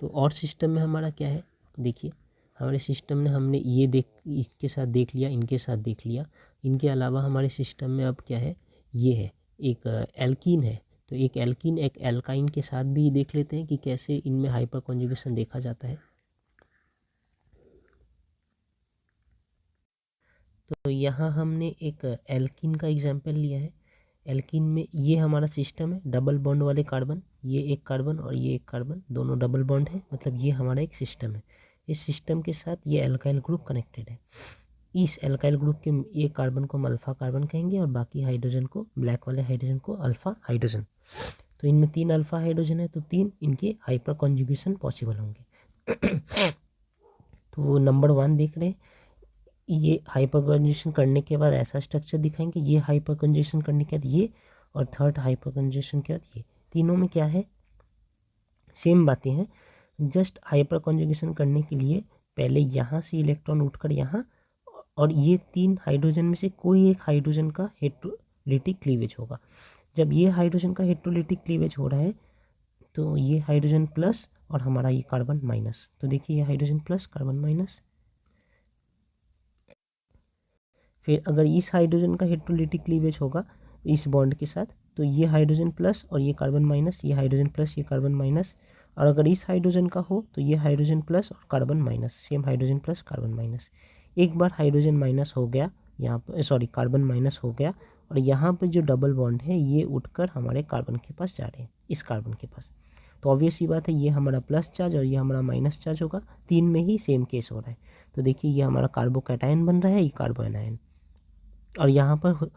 तो और सिस्टम में हमारा क्या है, देखिए हमारे सिस्टम में हमने ये इसके साथ देख लिया, इनके साथ देख लिया। इनके अलावा हमारे सिस्टम में अब क्या है, ये है एक एल्कीन है। तो एक एल्कीन एक एल्काइन के साथ भी देख लेते हैं कि कैसे इनमें हाइपर कॉन्जुगेशन देखा जाता है। तो यहाँ हमने एक एल्कीन का एग्जाम्पल लिया है। एल्कीन में ये हमारा सिस्टम है, डबल बॉन्ड वाले कार्बन, ये एक कार्बन और ये एक कार्बन, दोनों डबल बॉन्ड है, मतलब ये हमारा एक सिस्टम है। इस सिस्टम के साथ ये एल्काइल ग्रुप कनेक्टेड है। इस एल्काइल ग्रुप के ये कार्बन को हम अल्फ़ा कार्बन कहेंगे और बाकी हाइड्रोजन को, ब्लैक वाले हाइड्रोजन को अल्फ़ा हाइड्रोजन। तो इनमें 3 अल्फ़ा हाइड्रोजन है तो 3 इनके हाइपर कॉन्जुगेशन पॉसिबल होंगे। तो नंबर 1 देख रहे हैं, ये हाइपर कंजुगेशन करने के बाद ऐसा स्ट्रक्चर दिखाएंगे, ये हाइपर कंजुगेशन करने के बाद ये, और 3rd हाइपर कंजुगेशन के बाद ये। तीनों में क्या है, सेम बातें हैं, जस्ट हाइपर कंजुगेशन करने के लिए पहले यहाँ से इलेक्ट्रॉन उठकर यहाँ, और ये 3 हाइड्रोजन में से कोई एक हाइड्रोजन का हेट्रोलिटिक क्लीवेज होगा। जब ये हाइड्रोजन का हेट्रोलिटिक क्लीवेज हो रहा है तो ये हाइड्रोजन प्लस और हमारा ये कार्बन माइनस, तो देखिए ये हाइड्रोजन प्लस कार्बन माइनस। फिर अगर इस हाइड्रोजन का हेट्रोलिटिक क्लीवेज होगा इस बॉन्ड के साथ, तो ये हाइड्रोजन प्लस और ये कार्बन माइनस, ये हाइड्रोजन प्लस ये कार्बन माइनस, और अगर इस हाइड्रोजन का हो तो ये हाइड्रोजन प्लस और carbon minus, same hydrogen plus carbon minus. एक बार हाइड्रोजन माइनस हो गया यहाँ पर, सॉरी कार्बन माइनस हो गया, और यहाँ पर जो डबल बॉन्ड है ये उठकर हमारे कार्बन के पास जा रहे हैं, इस कार्बन के पास। तो ऑब्वियस सी बात है ये हमारा प्लस चार्ज और ये हमारा माइनस चार्ज होगा, तीन में ही सेम केस हो रहा है। तो देखिए ये हमारा कार्बोकैटायन बन रहा है, ये कार्बोएनायन। और यहाँ पर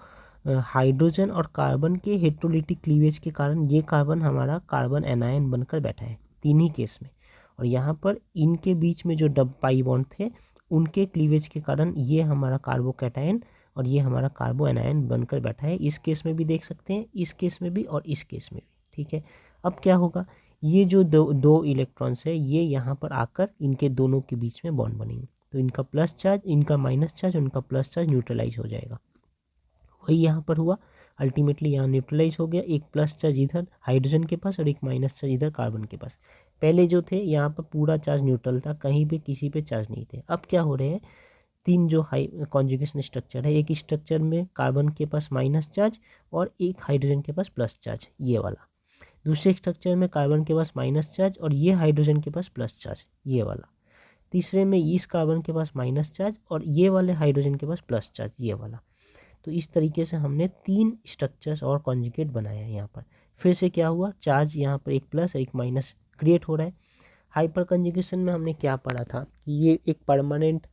हाइड्रोजन और कार्बन के हेट्रोलिटिक क्लीवेज के कारण ये कार्बन हमारा कार्बन एनायन बनकर बैठा है, तीन ही केस में। और यहाँ पर इनके बीच में जो डब पाई बॉन्ड थे उनके क्लीवेज के कारण ये हमारा कार्बोकैटायन और ये हमारा कार्बो एनायन बनकर बैठा है। इस केस में भी देख सकते हैं, इस केस में भी और इस केस में भी, ठीक है। अब क्या होगा, ये जो दो इलेक्ट्रॉन्स है ये यहाँ पर आकर इनके दोनों के बीच में बॉन्ड बनेंगे, तो इनका प्लस चार्ज, इनका माइनस चार्ज, उनका प्लस चार्ज न्यूट्रलाइज हो जाएगा। वही यहाँ पर हुआ, अल्टीमेटली यहाँ न्यूट्रलाइज हो गया, एक प्लस चार्ज इधर हाइड्रोजन के पास और एक माइनस चार्ज इधर कार्बन के पास। पहले जो थे यहाँ पर पूरा चार्ज न्यूट्रल था, कहीं पे किसी पे चार्ज नहीं थे। अब क्या हो रहे हैं, तीन जो हाई कॉन्जुगेशन स्ट्रक्चर है, एक स्ट्रक्चर में कार्बन के पास माइनस चार्ज और एक हाइड्रोजन के पास प्लस चार्ज, ये वाला। दूसरे स्ट्रक्चर में कार्बन के पास माइनस चार्ज और ये हाइड्रोजन के पास प्लस चार्ज, ये वाला। तीसरे में इस कार्बन के पास माइनस चार्ज और ये वाले हाइड्रोजन के पास प्लस चार्ज, ये वाला। तो इस तरीके से हमने तीन स्ट्रक्चर्स और कॉन्जुगेट बनाया है यहाँ पर। फिर से क्या हुआ, चार्ज यहाँ पर एक प्लस एक माइनस क्रिएट हो रहा है। हाइपर कंजुगेशन में हमने क्या पढ़ा था कि ये एक परमानेंट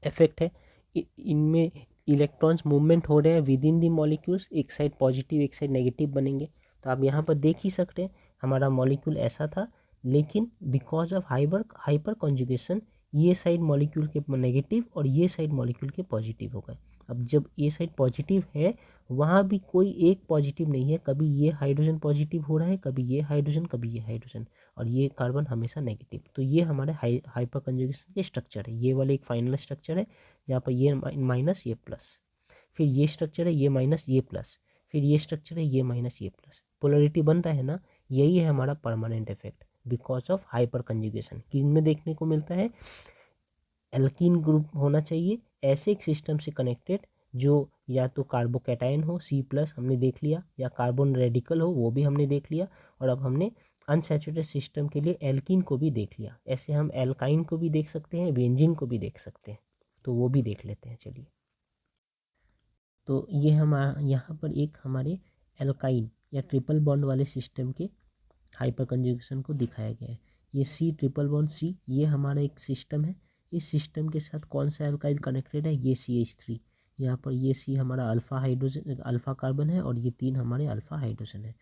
इफेक्ट है, इनमें इलेक्ट्रॉन्स मूवमेंट हो रहे हैं विद इन दी मॉलिक्यूल्स, एक साइड पॉजिटिव एक साइड नेगेटिव बनेंगे। तो आप यहाँ पर देख ही सकते हैं हमारा मॉलिक्यूल ऐसा था, लेकिन बिकॉज ऑफ हाइपर कॉन्जुगेशन ये साइड मॉलिक्यूल के नेगेटिव और ये साइड मॉलिक्यूल के पॉजिटिव हो गए। अब जब ये साइड पॉजिटिव है वहाँ भी कोई एक पॉजिटिव नहीं है, कभी ये हाइड्रोजन पॉजिटिव हो रहा है, कभी ये हाइड्रोजन, कभी ये हाइड्रोजन, और ये कार्बन हमेशा नेगेटिव। तो ये हमारे हाइपर कंजुगेशन के स्ट्रक्चर है। ये वाले एक फाइनल स्ट्रक्चर है जहाँ पर ये माइनस ये प्लस, फिर ये स्ट्रक्चर है ये माइनस ये प्लस, फिर ये स्ट्रक्चर है ये माइनस ये प्लस, पोलरिटी बन रहा है ना। यही है हमारा permanent effect because of hyper conjugation. किसमें देखने को मिलता है, एल्कीन ग्रुप होना चाहिए ऐसे एक सिस्टम से कनेक्टेड जो या तो कार्बोकैटायन हो C+ हमने देख लिया, या कार्बन रेडिकल हो वो भी हमने देख लिया, और अब हमने अनसैचुरेटेड सिस्टम के लिए एल्कीन को भी देख लिया। ऐसे हम एल्काइन को भी देख सकते हैं, बेंजीन को भी देख सकते हैं, तो वो भी देख लेते हैं। चलिए, तो ये हमारा यहाँ पर एक हमारे एल्काइन या ट्रिपल बॉन्ड वाले सिस्टम के हाइपर कंजुगेशन को दिखाया गया है। ये C ट्रिपल बॉन्ड C ये हमारा एक सिस्टम है। इस सिस्टम के साथ कौन सा एल्काइल कनेक्टेड है, ये CH3। यहाँ पर ये C हमारा अल्फ़ा हाइड्रोजन अल्फ़ा कार्बन है और ये तीन हमारे अल्फ़ा हाइड्रोजन है।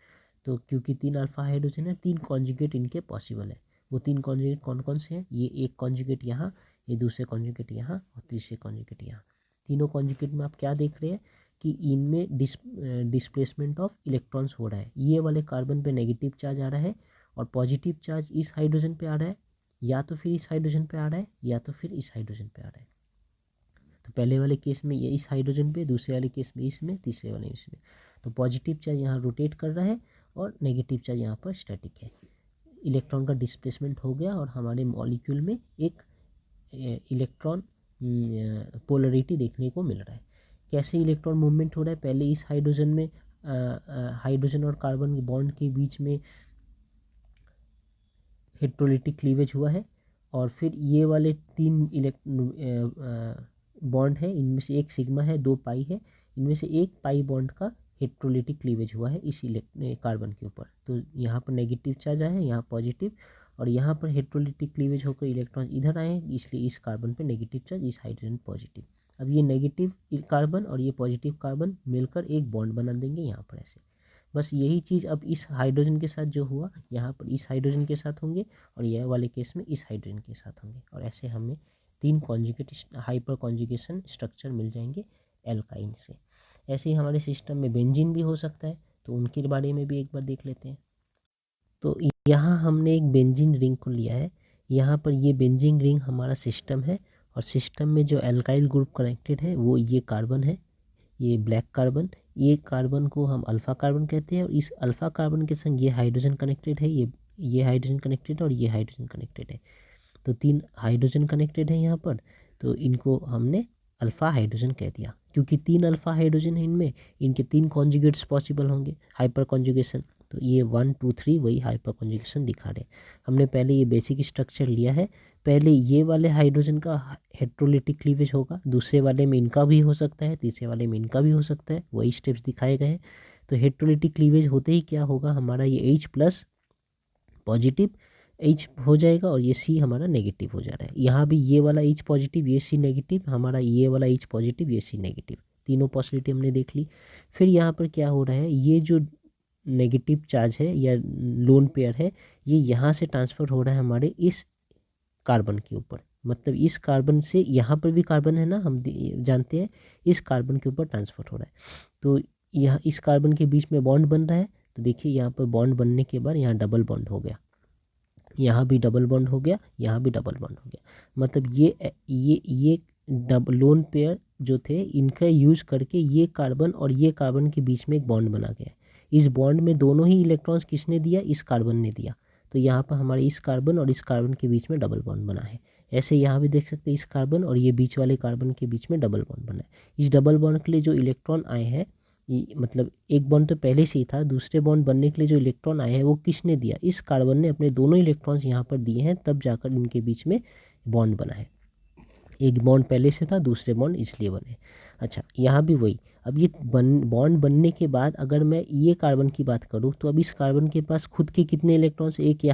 तो क्योंकि तीन अल्फ़ा हाइड्रोजन है, तीन कॉन्जुगेट इनके पॉसिबल है। वो तीन कॉन्जुगेट कौन कौन से हैं, ये एक कॉन्जुगेट यहाँ, ये दूसरे कॉन्जुगेट यहाँ और तीसरे कॉन्जुगेट यहाँ। तीनों कॉन्जुगेट में आप क्या देख रहे हैं कि इनमें डिस्प्लेसमेंट ऑफ इलेक्ट्रॉन्स हो रहा है। ये वाले कार्बन पे नेगेटिव चार्ज आ रहा है और पॉजिटिव चार्ज इस हाइड्रोजन पे आ रहा है, या तो फिर इस हाइड्रोजन पे आ रहा है या तो फिर इस हाइड्रोजन पे आ रहा है। तो पहले वाले केस में ये इस हाइड्रोजन पे, दूसरे वाले केस में इसमें, तीसरे वाले इसमें। तो पॉजिटिव चार्ज यहाँ रोटेट कर रहा है और नेगेटिव चार्ज यहाँ पर स्टैटिक है। इलेक्ट्रॉन का डिस्प्लेसमेंट हो गया और हमारे मॉलिक्यूल में एक इलेक्ट्रॉन पोलरिटी देखने को मिल रहा है। कैसे इलेक्ट्रॉन मूवमेंट हो रहा है, पहले इस हाइड्रोजन में हाइड्रोजन और कार्बन बॉन्ड के बीच में हेट्रोलिटिक क्लीवेज हुआ है, और फिर ये वाले तीन बॉन्ड है, इनमें से एक सिग्मा है, दो पाई है, इनमें से एक पाई बॉन्ड का हेट्रोलिटिक क्लीवेज हुआ है इस कार्बन के ऊपर। तो यहाँ पर नेगेटिव चार्ज आया है, यहाँ पॉजिटिव, और यहाँ पर हेट्रोलिटिक क्लीवेज होकर इलेक्ट्रॉन इधर आए हैं, इसलिए इस कार्बन पे नेगेटिव चार्ज, इस हाइड्रोजन पॉजिटिव। अब ये नेगेटिव कार्बन और ये पॉजिटिव कार्बन मिलकर एक बॉन्ड बना देंगे यहाँ पर ऐसे। बस यही चीज़ अब इस हाइड्रोजन के साथ जो हुआ यहाँ पर इस हाइड्रोजन के साथ होंगे, और यह वाले केस में इस हाइड्रोजन के साथ होंगे, और ऐसे हमें तीन कॉन्जुगेट हाइपर कॉन्जुगेशन स्ट्रक्चर मिल जाएंगे एल्काइन से। ऐसे ही हमारे सिस्टम में बेंजीन भी हो सकता है, तो उनके बारे में भी एक बार देख लेते हैं। तो यहाँ हमने एक बेंजीन रिंग को लिया है। यहाँ पर ये बेंजीन रिंग हमारा सिस्टम है, और सिस्टम में जो एल्काइल ग्रुप कनेक्टेड है वो ये कार्बन है, ये ब्लैक कार्बन। ये कार्बन को हम अल्फ़ा कार्बन कहते हैं, और इस अल्फ़ा कार्बन के संग ये हाइड्रोजन कनेक्टेड है, ये हाइड्रोजन कनेक्टेड है और ये हाइड्रोजन कनेक्टेड है। तो तीन हाइड्रोजन कनेक्टेड है यहाँ पर, तो इनको हमने अल्फ़ा हाइड्रोजन कह दिया। क्योंकि 3 अल्फा हाइड्रोजन है इनमें, इनके 3 कॉन्जुगेट्स पॉसिबल होंगे हाइपर कॉन्जुगेशन। तो ये 1 2 3 वही हाइपर कॉन्जुगेशन दिखा रहे हैं। हमने पहले ये बेसिक स्ट्रक्चर लिया है। पहले ये वाले हाइड्रोजन का हेट्रोलिटिक क्लीवेज होगा, दूसरे वाले में इनका भी हो सकता है, तीसरे वाले में इनका भी हो सकता है, वही स्टेप्स दिखाए गए हैं। तो हेट्रोलिटिक क्लीवेज होते ही क्या होगा, हमारा ये H प्लस पॉजिटिव H हो जाएगा और ये C हमारा नेगेटिव हो जा रहा है। यहाँ भी ये वाला H पॉजिटिव, ये C नेगेटिव, हमारा ये वाला H पॉजिटिव, ये C नेगेटिव, तीनों पॉसिबिलिटी हमने देख ली। फिर यहाँ पर क्या हो रहा है, ये जो नेगेटिव चार्ज है या लोन पेयर है, ये यहाँ से ट्रांसफ़र हो रहा है हमारे इस कार्बन के ऊपर। मतलब इस कार्बन से, यहाँ पर भी कार्बन है ना, हम जानते हैं, इस कार्बन के ऊपर ट्रांसफ़र हो रहा है। तो यहाँ इस कार्बन के बीच में बॉन्ड बन रहा है। तो देखिए यहाँ पर बॉन्ड बनने के बाद यहाँ डबल बॉन्ड हो गया, यहाँ भी डबल बॉन्ड हो गया, यहाँ भी डबल बॉन्ड हो गया। मतलब ये लोन पेयर जो थे, इनका यूज़ करके ये कार्बन और ये कार्बन के बीच में एक बॉन्ड बना गया। इस बॉन्ड में दोनों ही इलेक्ट्रॉन्स किसने दिया, इस कार्बन ने दिया। तो यहाँ पर हमारे इस कार्बन और इस कार्बन के बीच में डबल बॉन्ड बना है। ऐसे यहाँ भी देख सकते हैं, इस कार्बन और ये बीच वाले कार्बन के बीच में डबल बॉन्ड बना है। इस डबल बॉन्ड के लिए जो इलेक्ट्रॉन आए हैं, मतलब एक बॉन्ड तो पहले से ही था, दूसरे बॉन्ड बनने के लिए जो इलेक्ट्रॉन आए हैं वो किसने दिया, इस कार्बन ने अपने दोनों इलेक्ट्रॉन्स यहाँ पर दिए हैं, तब जाकर इनके बीच में बॉन्ड बना है। एक बॉन्ड पहले से था, दूसरे बॉन्ड इसलिए बने। अच्छा, यहाँ भी वही। अब ये बॉन्ड बनने के बाद अगर मैं ये कार्बन की बात करूँ, तो अब इस कार्बन के पास खुद के कितने इलेक्ट्रॉन्स, एक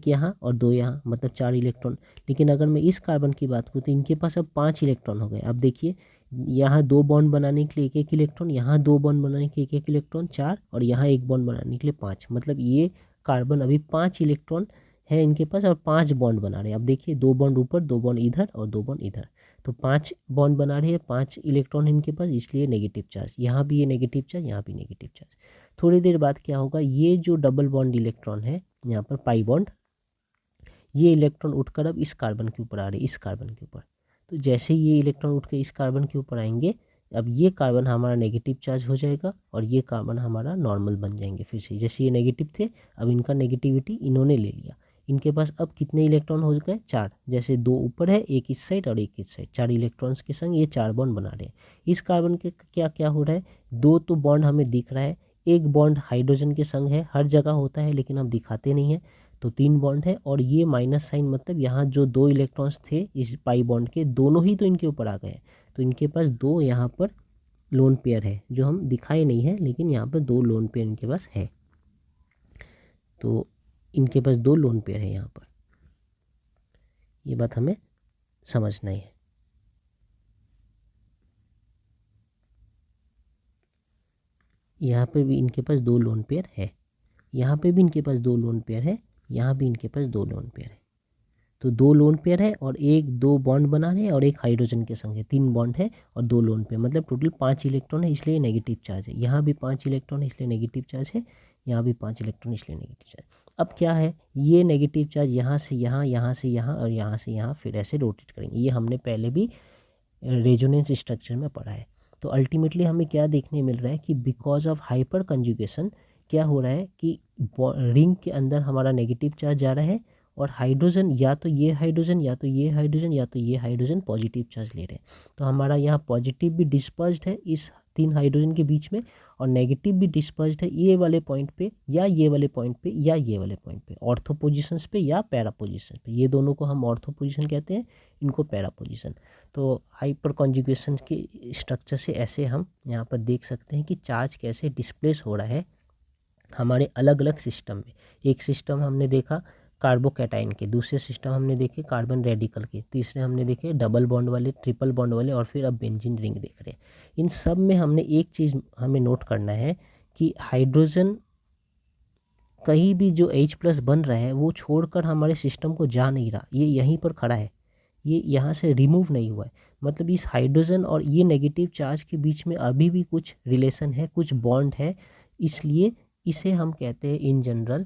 यहाँ और 2 यहाँ, मतलब 4 इलेक्ट्रॉन। लेकिन अगर मैं इस कार्बन की बात करूँ तो इनके पास अब 5 इलेक्ट्रॉन हो गए। अब देखिए, यहाँ 2 बॉन्ड बनाने के लिए 1-1 इलेक्ट्रॉन, यहाँ 2 बॉन्ड बनाने के लिए 1-1 इलेक्ट्रॉन, 4, और यहाँ 1 बॉन्ड बनाने के लिए 5। मतलब ये कार्बन अभी 5 इलेक्ट्रॉन है इनके पास और 5 बॉन्ड बना रहे हैं। अब देखिए, 2 बॉन्ड ऊपर, 2 बॉन्ड इधर और 2 बॉन्ड इधर, तो 5 बॉन्ड बना रहे हैं, 5 इलेक्ट्रॉन इनके पास, इसलिए नेगेटिव चार्ज। यहाँ भी ये नेगेटिव चार्ज, यहाँ भी नेगेटिव चार्ज। थोड़ी देर बाद क्या होगा, ये जो डबल बॉन्ड इलेक्ट्रॉन है यहाँ पर पाई बॉन्ड, ये इलेक्ट्रॉन उठकर अब इस कार्बन के ऊपर आ रहे हैं, इस कार्बन के ऊपर। तो जैसे ये इलेक्ट्रॉन उठ के इस कार्बन के ऊपर आएंगे, अब ये कार्बन हमारा नेगेटिव चार्ज हो जाएगा और ये कार्बन हमारा नॉर्मल बन जाएंगे फिर से। जैसे ये नेगेटिव थे, अब इनका नेगेटिविटी इन्होंने ले लिया। इनके पास अब कितने इलेक्ट्रॉन हो गए, 4। जैसे 2 ऊपर है, एक इस साइड और एक इस साइड, 4 इलेक्ट्रॉन्स के संग ये 4 बॉन्ड बना रहे हैं। इस कार्बन के क्या क्या हो रहा है, 2 तो बॉन्ड हमें दिख रहा है, एक बॉन्ड हाइड्रोजन के संग है, हर जगह होता है लेकिन हम दिखाते नहीं हैं, तो 3 बॉन्ड है। और ये माइनस साइन, मतलब यहाँ जो 2 इलेक्ट्रॉन्स थे इस पाई बॉन्ड के, दोनों ही तो इनके ऊपर आ गए। तो इनके पास 2 यहाँ पर लोन पेयर है, जो हम दिखाए नहीं है, लेकिन यहाँ पर 2 लोन पेयर इनके पास है। तो इनके पास 2 लोन पेयर है यहाँ पर, ये बात हमें समझना ही है। यहाँ पर भी इनके पास 2 लोन पेयर है, यहाँ पे भी इनके पास 2 लोन पेयर है, यहाँ भी इनके पास 2 लोन पेयर है। तो 2 लोन पेयर है और 2 बॉन्ड बना रहे हैं और एक हाइड्रोजन के संग है, 3 बॉन्ड है और 2 लोन पेयर, मतलब टोटल 5 इलेक्ट्रॉन है, इसलिए नेगेटिव चार्ज है। यहाँ भी 5 इलेक्ट्रॉन है, इसलिए नेगेटिव चार्ज है, यहाँ भी 5 इलेक्ट्रॉन इसलिए नेगेटिव चार्ज। अब क्या है, ये नेगेटिव चार्ज यहाँ से यहाँ, यहाँ से यहाँ और यहाँ से यहाँ, फिर ऐसे रोटेट करेंगे। ये हमने पहले भी रेजोनेंस स्ट्रक्चर में पढ़ा है। तो अल्टीमेटली हमें क्या देखने मिल रहा है कि बिकॉज ऑफ हाइपर कंजुगेशन क्या हो रहा है कि रिंग के अंदर हमारा नेगेटिव चार्ज जा रहा है और हाइड्रोजन, या तो ये हाइड्रोजन या तो ये हाइड्रोजन या तो ये हाइड्रोजन पॉजिटिव चार्ज ले रहे हैं। तो हमारा यहाँ पॉजिटिव भी डिस्पर्स्ड है इस 3 हाइड्रोजन के बीच में और नेगेटिव भी डिस्पर्स्ड है ये वाले पॉइंट पे या ये वाले पॉइंट पे या ये वाले पॉइंट पे, ऑर्थो पोजिशंस पे या पैरा पोजिशन पे। ये दोनों को हम ऑर्थो पोजिशन कहते हैं, इनको पैरा पोजिशन। तो हाइपर कॉन्जुगेशन के स्ट्रक्चर से ऐसे हम यहाँ पर देख सकते हैं कि चार्ज कैसे डिस्प्लेस हो रहा है हमारे अलग अलग सिस्टम में। एक सिस्टम हमने देखा कार्बोकैटाइन के, दूसरे सिस्टम हमने देखे कार्बन रेडिकल के, तीसरे हमने देखे डबल बॉन्ड वाले, ट्रिपल बॉन्ड वाले, और फिर अब बेंजीन रिंग देख रहे हैं। इन सब में हमने एक चीज़ हमें नोट करना है कि हाइड्रोजन कहीं भी जो H+ बन रहा है वो छोड़कर हमारे सिस्टम को जा नहीं रहा, ये यहीं पर खड़ा है, ये यहाँ से रिमूव नहीं हुआ है। मतलब इस हाइड्रोजन और ये नेगेटिव चार्ज के बीच में अभी भी कुछ रिलेशन है, कुछ बॉन्ड है, इसलिए इसे हम कहते हैं in general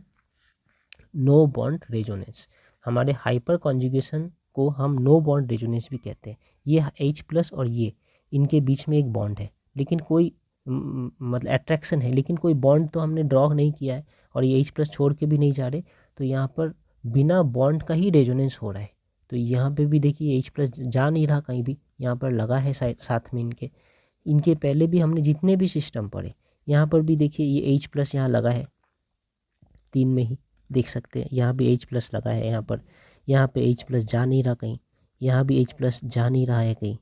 no bond resonance. हमारे हाइपर कॉन्जुगेशन को हम नो बॉन्ड रेजोनेंस भी कहते हैं। ये H+ और ये इनके बीच में एक बॉन्ड है, लेकिन कोई मतलब अट्रैक्शन है, लेकिन कोई बॉन्ड तो हमने ड्रॉ नहीं किया है और ये H+ छोड़ के भी नहीं जा रहे, तो यहाँ पर बिना बॉन्ड का ही रेजोनेंस हो रहा है। तो यहाँ पे भी देखिए H+ जा नहीं रहा कहीं भी, यहाँ पर लगा है साथ में इनके, इनके पहले भी हमने जितने भी सिस्टम पढ़े, यहाँ पर भी देखिए ये H+ यहाँ लगा है 3 में ही देख सकते हैं, यहाँ भी H+ लगा है यहाँ पे H+ जा नहीं रहा कहीं, यहाँ भी H+ जा नहीं रहा है कहीं।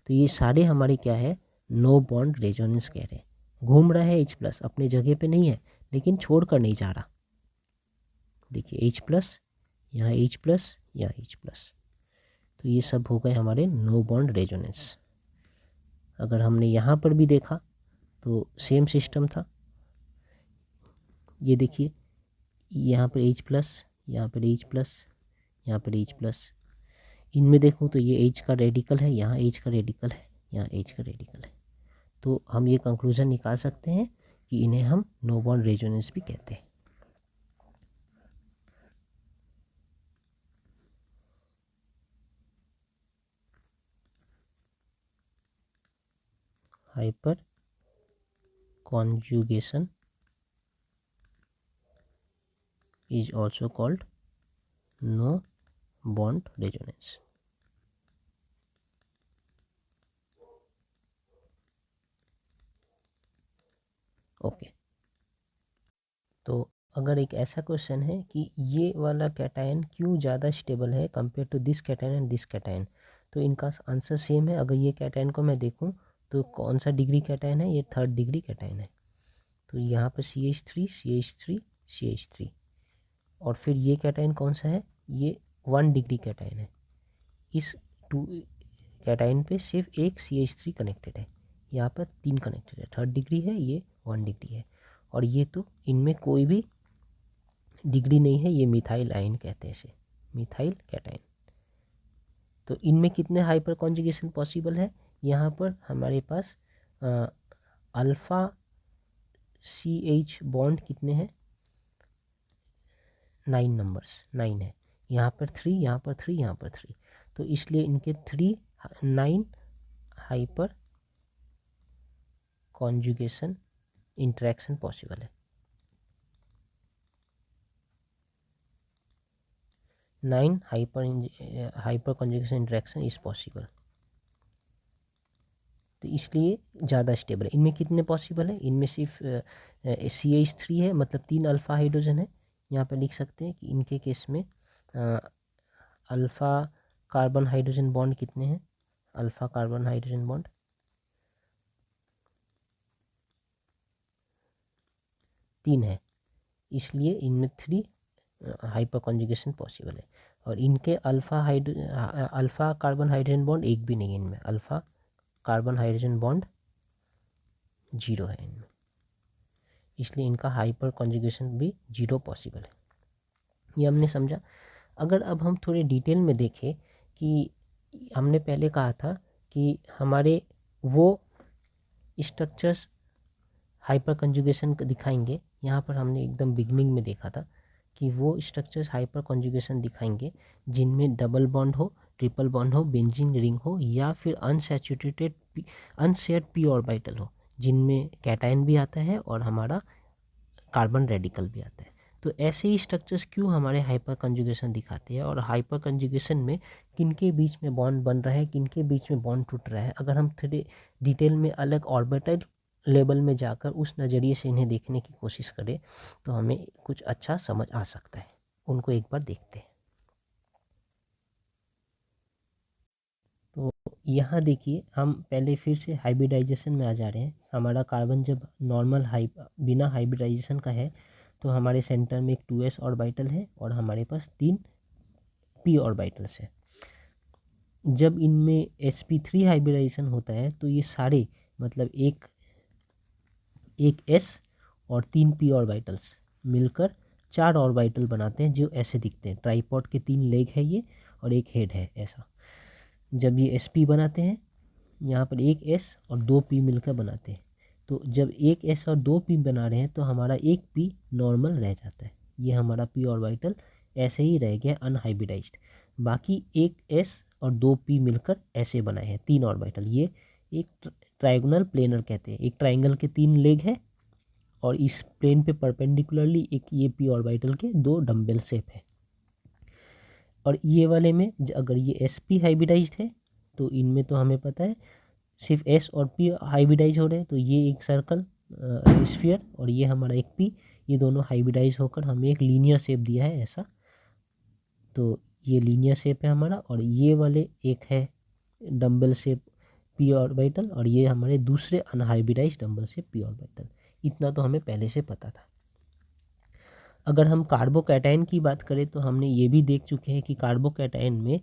तो ये सारे हमारे क्या है, नो बॉन्ड रेजोनेंस कह रहे हैं। घूम रहा है H+ अपने जगह पे नहीं है, लेकिन छोड़ कर नहीं जा रहा। देखिए H+, यहाँ H+, यहाँ H+, तो ये सब हो गए हमारे नो बॉन्ड रेजोनेंस। अगर हमने यहाँ पर भी देखा तो सेम सिस्टम था। ये देखिए यहाँ पर H+, यहाँ पर H+, यहाँ पर H+, इनमें देखूँ तो ये H का रेडिकल है, यहाँ H का रेडिकल है, यहाँ H का रेडिकल है। तो हम ये कंक्लूजन निकाल सकते हैं कि इन्हें हम नो बॉन्ड रेजोनेंस भी कहते हैं। Hyper conjugation is also called no bond resonance. Okay तो अगर एक ऐसा क्वेश्चन है कि ये वाला कैटायन क्यों ज़्यादा स्टेबल है compare to this cation and this cation, तो इनका आंसर सेम है। अगर ये कैटायन को मैं देखूं तो कौन सा डिग्री कैटायन है, ये 3rd डिग्री कैटायन है। तो यहाँ पर CH3 CH3 CH3, और फिर ये कैटायन कौन सा है, ये 1 डिग्री कैटायन है। इस 2 कैटायन पे सिर्फ एक CH3 कनेक्टेड है, यहाँ पर 3 कनेक्टेड है, 3rd डिग्री है, ये 1 डिग्री है, और ये तो इनमें कोई भी डिग्री नहीं है। ये मिथाइल आयन कहते हैं इसे, मिथाइल कैटायन। तो इनमें कितने हाइपर कॉन्जुगेशन पॉसिबल है, यहाँ पर हमारे पास अल्फ़ा CH बॉन्ड कितने हैं, 9 नंबर्स, 9 है। यहाँ पर 3, यहाँ पर 3, यहाँ पर 3, तो इसलिए इनके 9 हाइपर कॉन्जुगेशन इंटरेक्शन पॉसिबल है। 9 hyper conjugation interaction is possible. तो इसलिए ज़्यादा स्टेबल है। इनमें कितने पॉसिबल है, इनमें सिर्फ CH3 है, मतलब 3 अल्फ़ा हाइड्रोजन है। यहाँ पर लिख सकते हैं कि इनके केस में अल्फ़ा कार्बन हाइड्रोजन बॉन्ड कितने हैं, अल्फ़ा कार्बन हाइड्रोजन बॉन्ड 3 है, इसलिए इनमें 3 हाइपर कॉन्जुगेशन पॉसिबल है। और इनके अल्फ़ा कार्बन हाइड्रोजन बॉन्ड एक भी नहीं है इनमें, अल्फ़ा कार्बन हाइड्रोजन बॉन्ड 0 है इनमें, इसलिए इनका हाइपर कॉन्जुगेशन भी 0 पॉसिबल है। ये हमने समझा। अगर अब हम थोड़े डिटेल में देखें कि हमने पहले कहा था कि हमारे वो स्ट्रक्चर्स हाइपर कॉन्जुगेशन दिखाएंगे, यहाँ पर हमने एकदम बिगनिंग में देखा था कि वो स्ट्रक्चर्स हाइपर कॉन्जुगेशन दिखाएंगे जिनमें डबल बॉन्ड हो, ट्रिपल बॉन्ड हो, बेंजीन रिंग हो, या फिर अनशेयर्ड p ऑर्बिटल हो, जिनमें कैटायन भी आता है और हमारा कार्बन रेडिकल भी आता है। तो ऐसे ही स्ट्रक्चर्स क्यों हमारे हाइपर कंजुगेशन दिखाते हैं, और हाइपर कंजुगेशन में किनके बीच में बॉन्ड बन रहा है, किनके बीच में बॉन्ड टूट रहा है। अगर हम थोड़े डिटेल में अलग ऑर्बिटल लेवल में जाकर उस नज़रिए से इन्हें देखने की कोशिश करें तो हमें कुछ अच्छा समझ आ सकता है। उनको एक बार देखते हैं। तो यहाँ देखिए, हम पहले फिर से हाइब्रिडाइजेशन में आ जा रहे हैं। हमारा कार्बन जब नॉर्मल बिना हाइब्रिडाइजेशन का है तो हमारे सेंटर में एक 2s ऑर्बिटल है और हमारे पास 3 p ऑर्बिटल्स है। जब इनमें sp3 हाइब्रिडाइजेशन होता है तो ये सारे मतलब एक s और 3 p ऑर्बिटल्स मिलकर 4 ऑर्बिटल बनाते हैं, जो ऐसे दिखते हैं। ट्राइपॉड के 3 लेग है ये और एक हेड है ऐसा। जब ये sp बनाते हैं, यहाँ पर एक s और 2 p मिलकर बनाते हैं। तो जब एक s और 2 p बना रहे हैं तो हमारा एक p नॉर्मल रह जाता है। ये हमारा p ऑर्बिटल ऐसे ही रह गया अनहाइब्रिडाइज्ड। बाकी एक s और 2 p मिलकर ऐसे बनाए हैं 3 ऑर्बिटल। ये एक ट्रायगोनल प्लेनर कहते हैं। एक ट्रायंगल के 3 लेग है और इस प्लेन पे परपेंडिकुलरली एक ये p ऑर्बिटल के 2 डम्बल शेप है। और ये वाले में अगर ये sp हाइब्रिडाइज्ड है तो इनमें तो हमें पता है सिर्फ S और P हाइब्रिडाइज हो रहे हैं, तो ये एक सर्कल स्फीयर और ये हमारा एक P, ये दोनों हाइब्रिडाइज होकर हमें एक लीनियर शेप दिया है ऐसा। तो ये लीनियर शेप है हमारा, और ये वाले एक है डम्बल शेप P ऑर्बिटल, और ये हमारे दूसरे unhybridised dumbbell shape P orbital. इतना तो हमें पहले से पता था। अगर हम कार्बोकैटायन की बात करें तो हमने ये भी देख चुके हैं कि कार्बोकैटायन में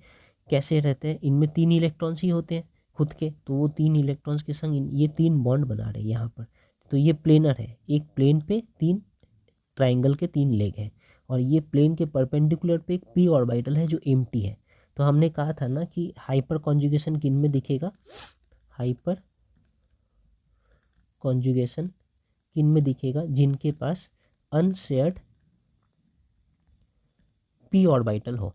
कैसे रहते हैं। इनमें 3 इलेक्ट्रॉन्स ही होते हैं खुद के, तो वो 3 इलेक्ट्रॉन्स के संग ये 3 बॉन्ड बना रहे हैं यहाँ पर। तो ये प्लेनर है, एक प्लेन पे 3 ट्राइंगल के 3 लेग है, और ये प्लेन के परपेंडिकुलर पे एक P ऑर्बिटल है जो एम्प्टी है। तो हमने कहा था ना कि हाइपर कॉन्जुगेशन किन में दिखेगा, हाइपर कॉन्जुगेशन किन में दिखेगा, जिनके पास अनशेयर्ड P ऑर्बिटल हो।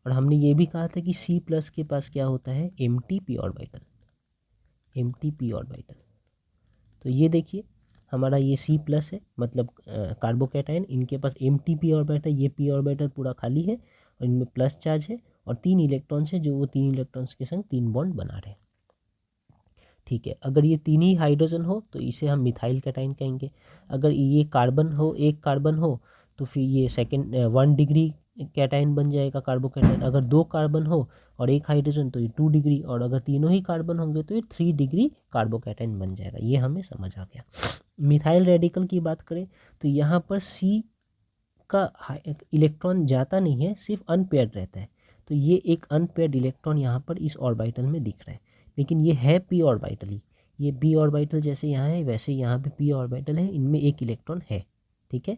और हमने ये भी कहा था कि C+ के पास क्या होता है, empty P orbital, empty P orbital. तो ये देखिए हमारा ये C+ है, मतलब कार्बोकैटायन, इनके पास एम्प्टी P ऑर्बिटल, ये P ऑर्बिटल पूरा खाली है और इनमें प्लस चार्ज है और 3 इलेक्ट्रॉन्स है जो वो 3 इलेक्ट्रॉन्स के संग 3 बॉन्ड बना रहे हैं। ठीक है, अगर ये 3 ही हाइड्रोजन हो तो इसे हम मिथाइल कैटायन कहेंगे। अगर ये कार्बन हो, एक कार्बन हो, तो फिर ये 1 डिग्री कैटायन बन जाएगा कार्बोकैटायन। अगर 2 कार्बन हो और एक हाइड्रोजन तो ये 2 डिग्री, और अगर तीनों ही कार्बन होंगे तो ये 3 डिग्री कार्बोकैटायन बन जाएगा। ये हमें समझ आ गया। मिथाइल रेडिकल की बात करें तो यहाँ पर C का इलेक्ट्रॉन जाता नहीं है, सिर्फ अनपेयर्ड रहता है। तो ये एक अनपेयर्ड इलेक्ट्रॉन यहाँ पर इस ऑर्बिटल में दिख रहा है, लेकिन ये है P ऑर्बिटल ही। ये B ऑर्बिटल जैसे यहाँ है वैसे यहाँ पे P ऑर्बिटल है, इनमें एक इलेक्ट्रॉन है। ठीक है,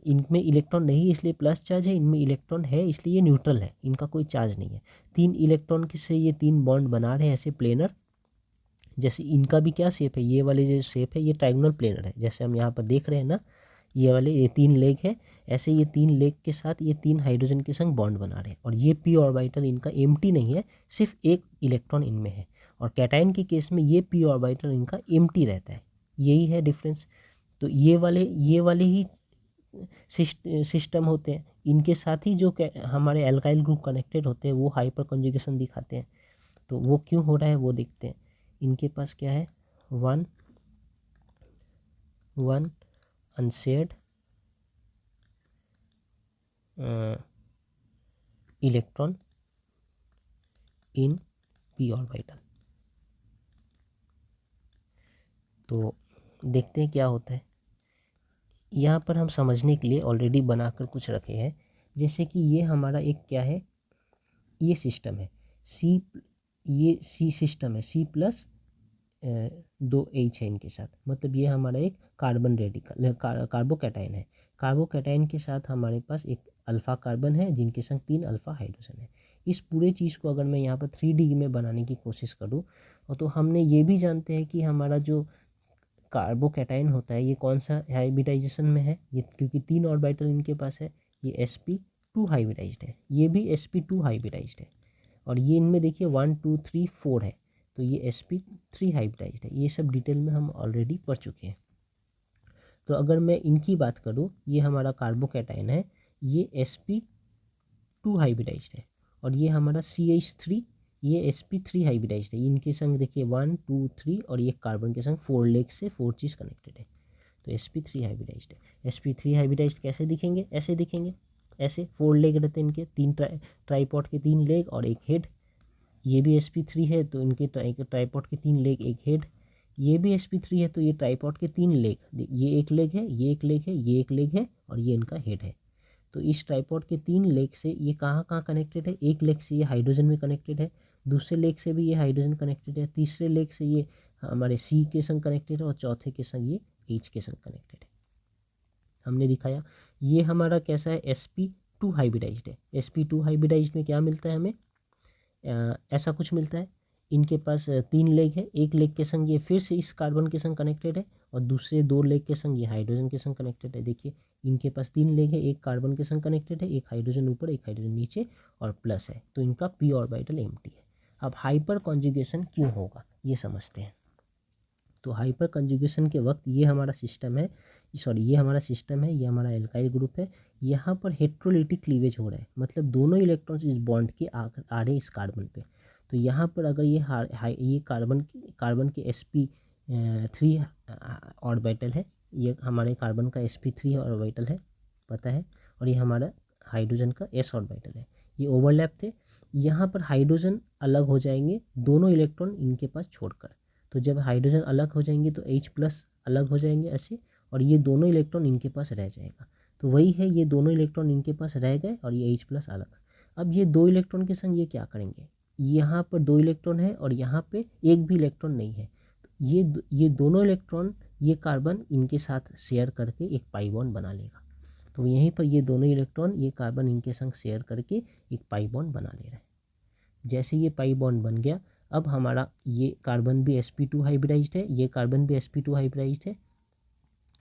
इनमें इलेक्ट्रॉन नहीं है इसलिए प्लस चार्ज है, इनमें इलेक्ट्रॉन है इसलिए ये न्यूट्रल है, इनका कोई चार्ज नहीं है। 3 इलेक्ट्रॉन से ये 3 बॉन्ड बना रहे हैं ऐसे प्लेनर। जैसे इनका भी क्या शेप है, ये वाले जो शेप है ये ट्रायंगुलर प्लेनर है, जैसे हम यहाँ पर देख रहे हैं ना, ये वाले ये 3 लेग है, ऐसे ये 3 लेग के साथ ये 3 हाइड्रोजन के संग बॉन्ड बना रहे हैं। और ये P ऑर्बिटल इनका एम्प्टी नहीं है, सिर्फ एक इलेक्ट्रॉन इनमें है। और कैटायन के केस में ये P ऑर्बिटल इनका एम्प्टी रहता है, यही है डिफरेंस। तो ये वाले ही सिस्टम होते हैं, इनके साथ ही जो हमारे एल्काइल ग्रुप कनेक्टेड होते हैं वो हाइपर कॉन्जुगेशन दिखाते हैं। तो वो क्यों हो रहा है वो देखते हैं। इनके पास क्या है, 1 unshared electron in P orbital. तो देखते हैं क्या होता है। यहाँ पर हम समझने के लिए ऑलरेडी बनाकर कुछ रखे हैं, जैसे कि ये हमारा एक क्या है, ये सिस्टम है ये C सिस्टम है, C+ 2 H है इनके साथ, मतलब ये हमारा एक कार्बन रेडिकल कार्बोकैटायन है। कार्बोकैटायन के साथ हमारे पास एक अल्फ़ा कार्बन है जिनके संग 3 अल्फ़ा हाइड्रोजन है। इस पूरे चीज़ को अगर मैं यहाँ पर 3D में बनाने की कोशिश करूँ, और तो हमने ये भी जानते हैं कि हमारा जो कार्बोकैटायन होता है ये कौन सा हाइब्रिडाइजेशन में है, ये क्योंकि 3 ऑर्बिटल इनके पास है, ये sp2 हाइब्रिडाइज्ड है, ये भी sp2 हाइब्रिडाइज्ड है, और ये इनमें देखिए 1 2 3 4 है, तो ये sp3 हाइब्रिडाइज्ड है। ये सब डिटेल में हम ऑलरेडी पढ़ चुके हैं। तो अगर मैं इनकी बात करूँ, ये हमारा कार्बोकैटायन है, ये sp2 हाइब्रिडाइज्ड है, और ये हमारा CH3, ये sp3 हाइब्रिडाइज्ड है। इनके संग देखिए 1 2 3 और ये कार्बन के संग 4 लेग से 4 चीज़ कनेक्टेड है, तो sp3 हाइब्रिडाइज्ड है। sp3 हाइब्रिडाइज्ड कैसे दिखेंगे, ऐसे दिखेंगे, ऐसे 4 लेग रहते हैं इनके, 3 ट्राईपॉड के 3 लेग और एक हेड। ये भी sp3 है तो इनके ट्राईपॉड के 3 लेग एक हेड। ये भी sp3 है तो ये ट्राईपॉड के 3 लेग, ये एक लेग है, ये एक लेग है, ये एक लेग है और ये इनका हेड है। तो इस ट्राईपॉड के 3 लेग से ये कहाँ कहाँ कनेक्टेड है, एक लेग से ये हाइड्रोजन में कनेक्टेड है, दूसरे लेग से भी ये हाइड्रोजन कनेक्टेड है, तीसरे लेग से ये हमारे C के संग कनेक्टेड है, और चौथे के संग ये H के संग कनेक्टेड है। हमने दिखाया ये हमारा कैसा है, sp2 हाइब्रिडाइज्ड है। sp2 हाइब्रिडाइज्ड में क्या मिलता है हमें, ऐसा कुछ मिलता है। इनके पास 3 लेग है, एक लेग के संग ये फिर से इस कार्बन के संग कनेक्टेड है, और दूसरे 2 लेग के संग ये हाइड्रोजन के संग कनेक्टेड है। देखिए इनके पास 3 लेग है, एक कार्बन के संग कनेक्टेड है, एक हाइड्रोजन ऊपर एक हाइड्रोजन नीचे और प्लस है, तो इनका P ऑर्बिटल एम्प्टी है। अब हाइपर कॉन्जुगेशन क्यों होगा ये समझते हैं। तो हाइपर कंजुगेशन के वक्त ये हमारा सिस्टम है, ये हमारा सिस्टम है, ये हमारा एल्काइल ग्रुप है, यहाँ पर हेट्रोलिटिक क्लीवेज हो रहा है, मतलब दोनों इलेक्ट्रॉन्स इस बॉन्ड के आ रहे हैं इस कार्बन पे। तो यहाँ पर अगर ये कार्बन के sp3 ऑर्बिटल है, ये हमारे कार्बन का sp3 ऑर्बिटल है पता है, और ये हमारा हाइड्रोजन का s ऑर्बिटल है, ये ओवरलैप थे। यहाँ पर हाइड्रोजन अलग हो जाएंगे दोनों इलेक्ट्रॉन इनके पास छोड़कर। तो जब हाइड्रोजन अलग हो जाएंगे तो H+ अलग हो जाएंगे ऐसे, और ये दोनों इलेक्ट्रॉन इनके पास रह जाएगा। तो वही है, ये दोनों इलेक्ट्रॉन इनके पास रह गए और ये H+ अलग। अब ये 2 इलेक्ट्रॉन के संग ये क्या करेंगे, यहाँ पर 2 इलेक्ट्रॉन है और यहाँ पे एक भी इलेक्ट्रॉन नहीं है। ये दोनों इलेक्ट्रॉन ये कार्बन इनके साथ शेयर करके एक पाई बॉन्ड बना लेगा। तो यहीं पर ये दोनों इलेक्ट्रॉन ये कार्बन इनके संग शेयर करके एक पाई बॉन्ड बना ले रहे हैं। जैसे ये पाई बॉन्ड बन गया, अब हमारा ये कार्बन भी sp2 हाइब्रिडाइज्ड है, ये कार्बन भी sp2 हाइब्रिडाइज्ड है,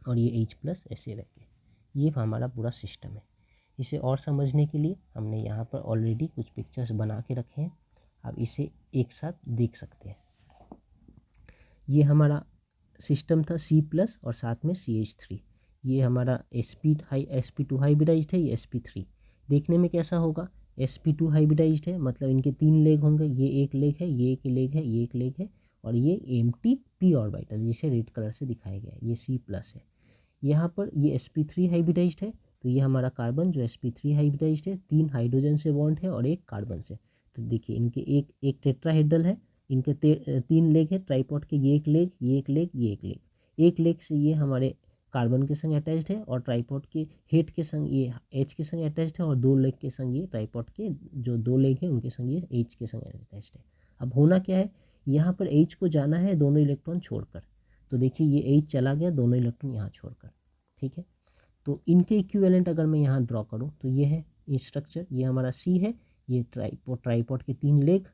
और ये H+ ऐसे रह गए। ये हमारा पूरा सिस्टम है। इसे और समझने के लिए हमने यहाँ पर ऑलरेडी कुछ पिक्चर्स बना के रखे हैं, आप इसे एक साथ देख सकते हैं। ये हमारा सिस्टम था C+ और साथ में CH3। ये हमारा sp2 हाइब्रिडाइज्ड है, ये sp3। देखने में कैसा होगा, sp2 हाइब्रिडाइज्ड है मतलब इनके 3 लेग होंगे, ये एक लेग है, ये एक लेग है, ये एक लेग है, और ये एम्प्टी p ऑर्बिटल जिसे रेड कलर से दिखाया गया है, ये C+ है। यहाँ पर ये sp3 हाइब्रिडाइज्ड है, तो ये हमारा कार्बन जो sp3 हाइब्रिडाइज्ड है, 3 हाइड्रोजन से बॉन्ड है और एक कार्बन से। तो देखिए इनके एक टेट्राहेड्रल है, इनके 3 लेग है ट्राइपॉड के, ये एक लेग, ये एक लेग, ये एक लेग। एक लेग से ये हमारे कार्बन के संग अटैच्ड है और ट्राइपॉड के हेड के संग ये H के संग अटैच्ड है, और 2 लेग के संग ये ट्राइपॉड के जो 2 लेग है उनके संग ये H के संग अटैच्ड है। अब होना क्या है, यहाँ पर H को जाना है दोनों इलेक्ट्रॉन छोड़कर। तो देखिए ये H चला गया दोनों इलेक्ट्रॉन यहाँ छोड़कर, ठीक है। तो इनके इक्विवेलेंट अगर मैं यहाँ ड्रॉ करूँ तो ये है ये स्ट्रक्चर, ये हमारा C है, ये ट्राइपॉड के 3 लेग,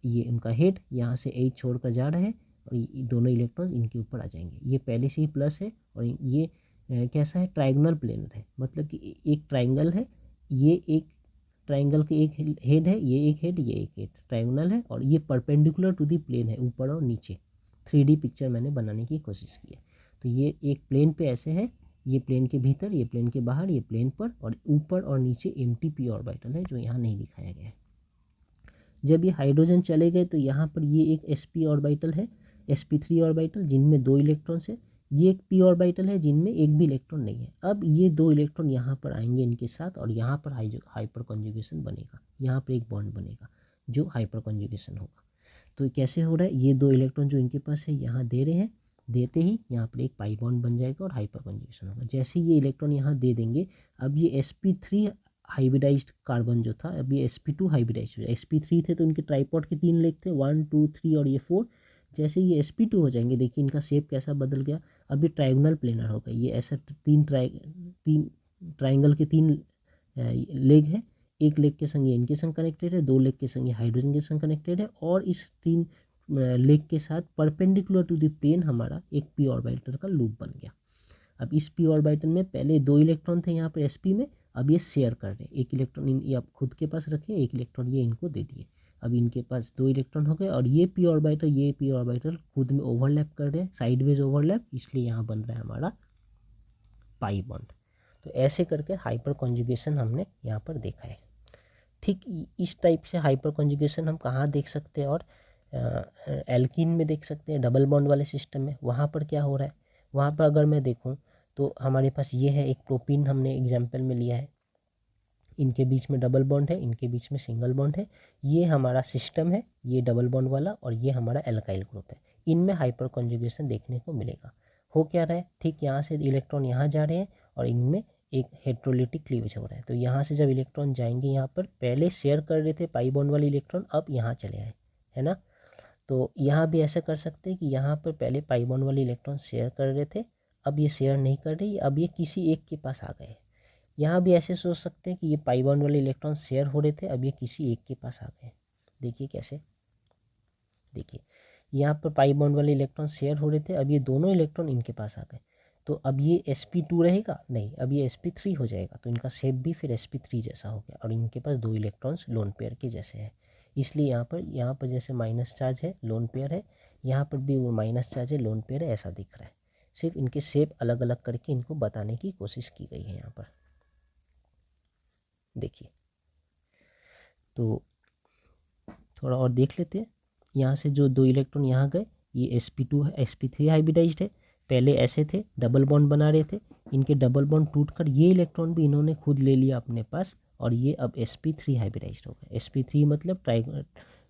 ये उनका हेड, यहाँ से H छोड़कर जा रहा है और ये दोनों इलेक्ट्रॉन इनके ऊपर आ जाएंगे। ये पहले से ही प्लस है, और ये कैसा है, ट्रायंगुलर प्लेनर है, मतलब कि एक ट्रायंगल है, ये एक ट्रायंगल के एक हेड है, ये एक हेड, ये एक हेड ट्रायंगुलर है, और ये परपेंडिकुलर टू दी प्लेन है, ऊपर और नीचे। 3D पिक्चर मैंने बनाने की कोशिश की है। तो ये एक प्लेन पे ऐसे है, ये प्लेन के भीतर, ये प्लेन के बाहर, ये प्लेन पर, और ऊपर और नीचे एम्प्टी p ऑर्बिटल है जो यहाँ नहीं दिखाया गया है। जब ये हाइड्रोजन चले गए तो यहाँ पर ये एक sp ऑर्बिटल है, sp3 ऑर्बिटल जिनमें 2 इलेक्ट्रॉन्स है, ये एक p ऑर्बिटल है जिनमें एक भी इलेक्ट्रॉन नहीं है। अब ये 2 इलेक्ट्रॉन यहाँ पर आएंगे इनके साथ, और यहाँ पर हाइपर कॉन्जुगेशन बनेगा, यहाँ पर एक बॉन्ड बनेगा जो हाइपर कॉन्जुगेशन होगा। तो कैसे हो रहा है, ये 2 इलेक्ट्रॉन जो इनके पास है यहाँ दे रहे हैं, देते ही यहाँ पर एक पाई बॉन्ड बन जाएगा और हाइपर कॉन्जुगेशन होगा। जैसे ये इलेक्ट्रॉन यहाँ दे देंगे, अब ये sp3 हाइब्रिडाइज्ड कार्बन जो था, अब ये sp2 हाइब्रिडाइज्ड हो जाए। sp3 थे तो इनके ट्राइपॉड के 3 लेग थे, 1 2 3 और ये 4। जैसे ये sp2 हो जाएंगे, देखिए इनका शेप कैसा बदल गया, अब ये ट्रायंगुलर प्लेनर हो गया। ये ऐसा 3 ट्राइंगल के 3 लेग है, एक लेग के संग ये इनके संग कनेक्टेड है, 2 लेग के संग ये हाइड्रोजन के संग कनेक्टेड है, और इस 3 लेग के साथ परपेंडिकुलर टू द प्लेन हमारा एक p ऑर्बिटल का लूप बन गया। अब इस p ऑर्बिटल में पहले 2 इलेक्ट्रॉन थे यहाँ पर sp में, अब ये शेयर कर रहे हैं, एक इलेक्ट्रॉन ये आप खुद के पास रखे, एक इलेक्ट्रॉन ये इनको दे दिए। अब इनके पास 2 इलेक्ट्रॉन हो गए, और ये p ऑर्बिटल खुद में ओवरलैप कर रहे हैं, साइडवेज ओवरलैप, इसलिए यहाँ बन रहा है हमारा पाई बॉन्ड। तो ऐसे करके हाइपर कॉन्जुगेशन हमने यहाँ पर देखा है। ठीक इस टाइप से हाइपर कॉन्जुगेशन हम कहाँ देख सकते हैं, और एल्कीन में देख सकते हैं, डबल बॉन्ड वाले सिस्टम में। वहाँ पर क्या हो रहा है, वहाँ पर अगर मैं देखूँ तो हमारे पास ये है, एक प्रोपीन हमने एग्जाम्पल में लिया है, इनके बीच में डबल बॉन्ड है, इनके बीच में सिंगल बॉन्ड है, ये हमारा सिस्टम है, ये डबल बॉन्ड वाला, और ये हमारा एल्काइल ग्रुप है। इनमें हाइपर कॉन्जुगेशन देखने को मिलेगा। हो क्या रहा है, ठीक यहाँ से इलेक्ट्रॉन यहाँ जा रहे हैं और इनमें एक हेट्रोलिटिक क्लीवेज हो रहा है। तो यहाँ से जब इलेक्ट्रॉन जाएंगे, यहाँ पर पहले शेयर कर रहे थे पाई बॉन्ड वाले इलेक्ट्रॉन, अब यहाँ चले आए, है ना। तो यहाँ भी ऐसा कर सकते हैं कि यहाँ पर पहले पाई बॉन्ड वाले इलेक्ट्रॉन शेयर कर रहे थे, अब ये शेयर नहीं कर रही, अब ये किसी एक के पास आ गए। यहाँ भी ऐसे सोच सकते हैं कि ये पाई बॉन्ड वाले इलेक्ट्रॉन शेयर हो रहे थे, अब ये किसी एक के पास आ गए। देखिए कैसे, देखिए यहाँ पर पाई बॉन्ड वाले इलेक्ट्रॉन शेयर हो रहे थे, अब ये दोनों इलेक्ट्रॉन इनके पास आ गए। तो अब ये sp2 रहेगा नहीं, अब ये sp3 हो जाएगा। तो इनका शेप भी फिर sp3 जैसा हो गया, और इनके पास 2 इलेक्ट्रॉन्स लोन पेयर के जैसे हैं। इसलिए यहाँ पर जैसे माइनस चार्ज है, लोन पेयर है, यहाँ पर भी वो माइनस चार्ज है, लोन पेयर है, ऐसा दिख रहा है। सिर्फ इनके शेप अलग अलग करके इनको बताने की कोशिश की गई है यहाँ पर। देखिए, तो थोड़ा और देख लेते हैं। यहाँ से जो 2 इलेक्ट्रॉन यहाँ गए, ये sp2 है, sp3 हाइब्रिडाइज्ड है। पहले ऐसे थे, डबल बॉन्ड बना रहे थे, इनके डबल बॉन्ड टूटकर ये इलेक्ट्रॉन भी इन्होंने खुद ले लिया अपने पास, और ये अब sp3 हाइब्रिडाइज्ड हो गए। sp3 मतलब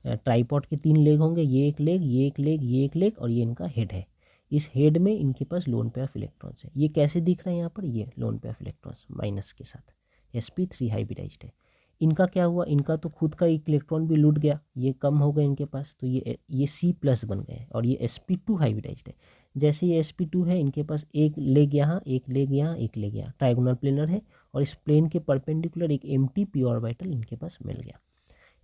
ट्राईपॉड के 3 लेग होंगे, ये एक लेग, ये एक लेग, ये एक लेग, और ये इनका हेड है। इस हेड में इनके पास लोन पेयर ऑफ इलेक्ट्रॉन्स है। ये कैसे दिख रहा है यहाँ पर, ये lone pair of electrons minus के साथ, sp3 हाइब्रिडाइज्ड है। इनका क्या हुआ, इनका तो खुद का एक इलेक्ट्रॉन भी लूट गया, ये कम हो गए इनके पास, तो ये C+ बन गए, और ये sp2 हाइब्रिडाइज्ड है। जैसे ये sp2 है, इनके पास एक लेग यहाँ, एक लेग यहाँ, एक लेग यहाँ, ट्राइगोनल प्लेनर है, और इस प्लेन के परपेंडिकुलर एक एम्प्टी p ऑर्बिटल इनके पास मिल गया।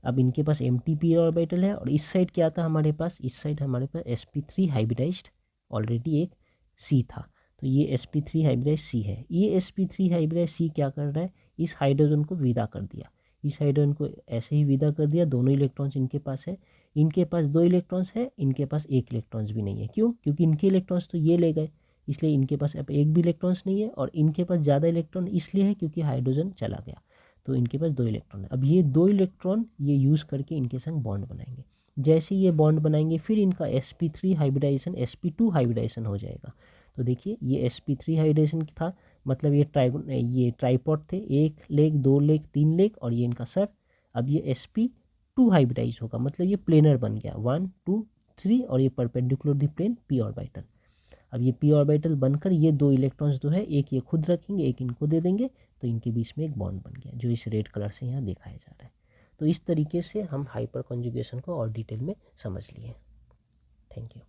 अब इनके पास एम्प्टी p ऑर्बिटल है, और इस साइड क्या था हमारे पास, इस साइड हमारे पास sp3 हाइब्रिडाइज्ड ऑलरेडी एक C था, तो ये sp3 हाइब्रिडाइज्ड C है। ये sp3 हाइब्रिडाइज्ड C क्या कर रहा है, इस हाइड्रोजन को विदा कर दिया, इस हाइड्रोजन को ऐसे ही विदा कर दिया। दोनों इलेक्ट्रॉन्स इनके पास है, इनके पास 2 इलेक्ट्रॉन्स है, इनके पास 1 इलेक्ट्रॉन्स भी नहीं है। क्यों, क्योंकि इनके इलेक्ट्रॉन्स तो ये ले गए, इसलिए इनके पास अब एक भी इलेक्ट्रॉन्स नहीं है, और इनके पास ज़्यादा इलेक्ट्रॉन इसलिए है क्योंकि हाइड्रोजन चला गया, तो इनके पास 2 इलेक्ट्रॉन है। अब ये 2 इलेक्ट्रॉन ये यूज़ करके इनके संग बॉन्ड बनाएंगे। जैसे ये बॉन्ड बनाएंगे, फिर इनका sp3 हाइब्रिडाइजेशन sp2 हाइब्रिडाइजेशन हो जाएगा। तो देखिए ये sp3 हाइब्रिडाइजेशन था, मतलब ये ट्राईपॉड थे, 1 लेग, 2 लेग, 3 लेग, और ये इनका सर। अब ये sp2 हाइब्रिडाइज होगा, मतलब ये प्लेनर बन गया, 1 2 3, और ये perpendicular the plane p orbital. अब ये p ऑर्बिटल बनकर ये 2 इलेक्ट्रॉन्स जो है, एक ये खुद रखेंगे, एक इनको दे देंगे, तो इनके बीच में एक बॉन्ड बन गया, जो इस रेड कलर से यहाँ दिखाया जा रहा है। तो इस तरीके से हम हाइपर कॉन्जुगेशन को और डिटेल में समझ लिए। Thank you.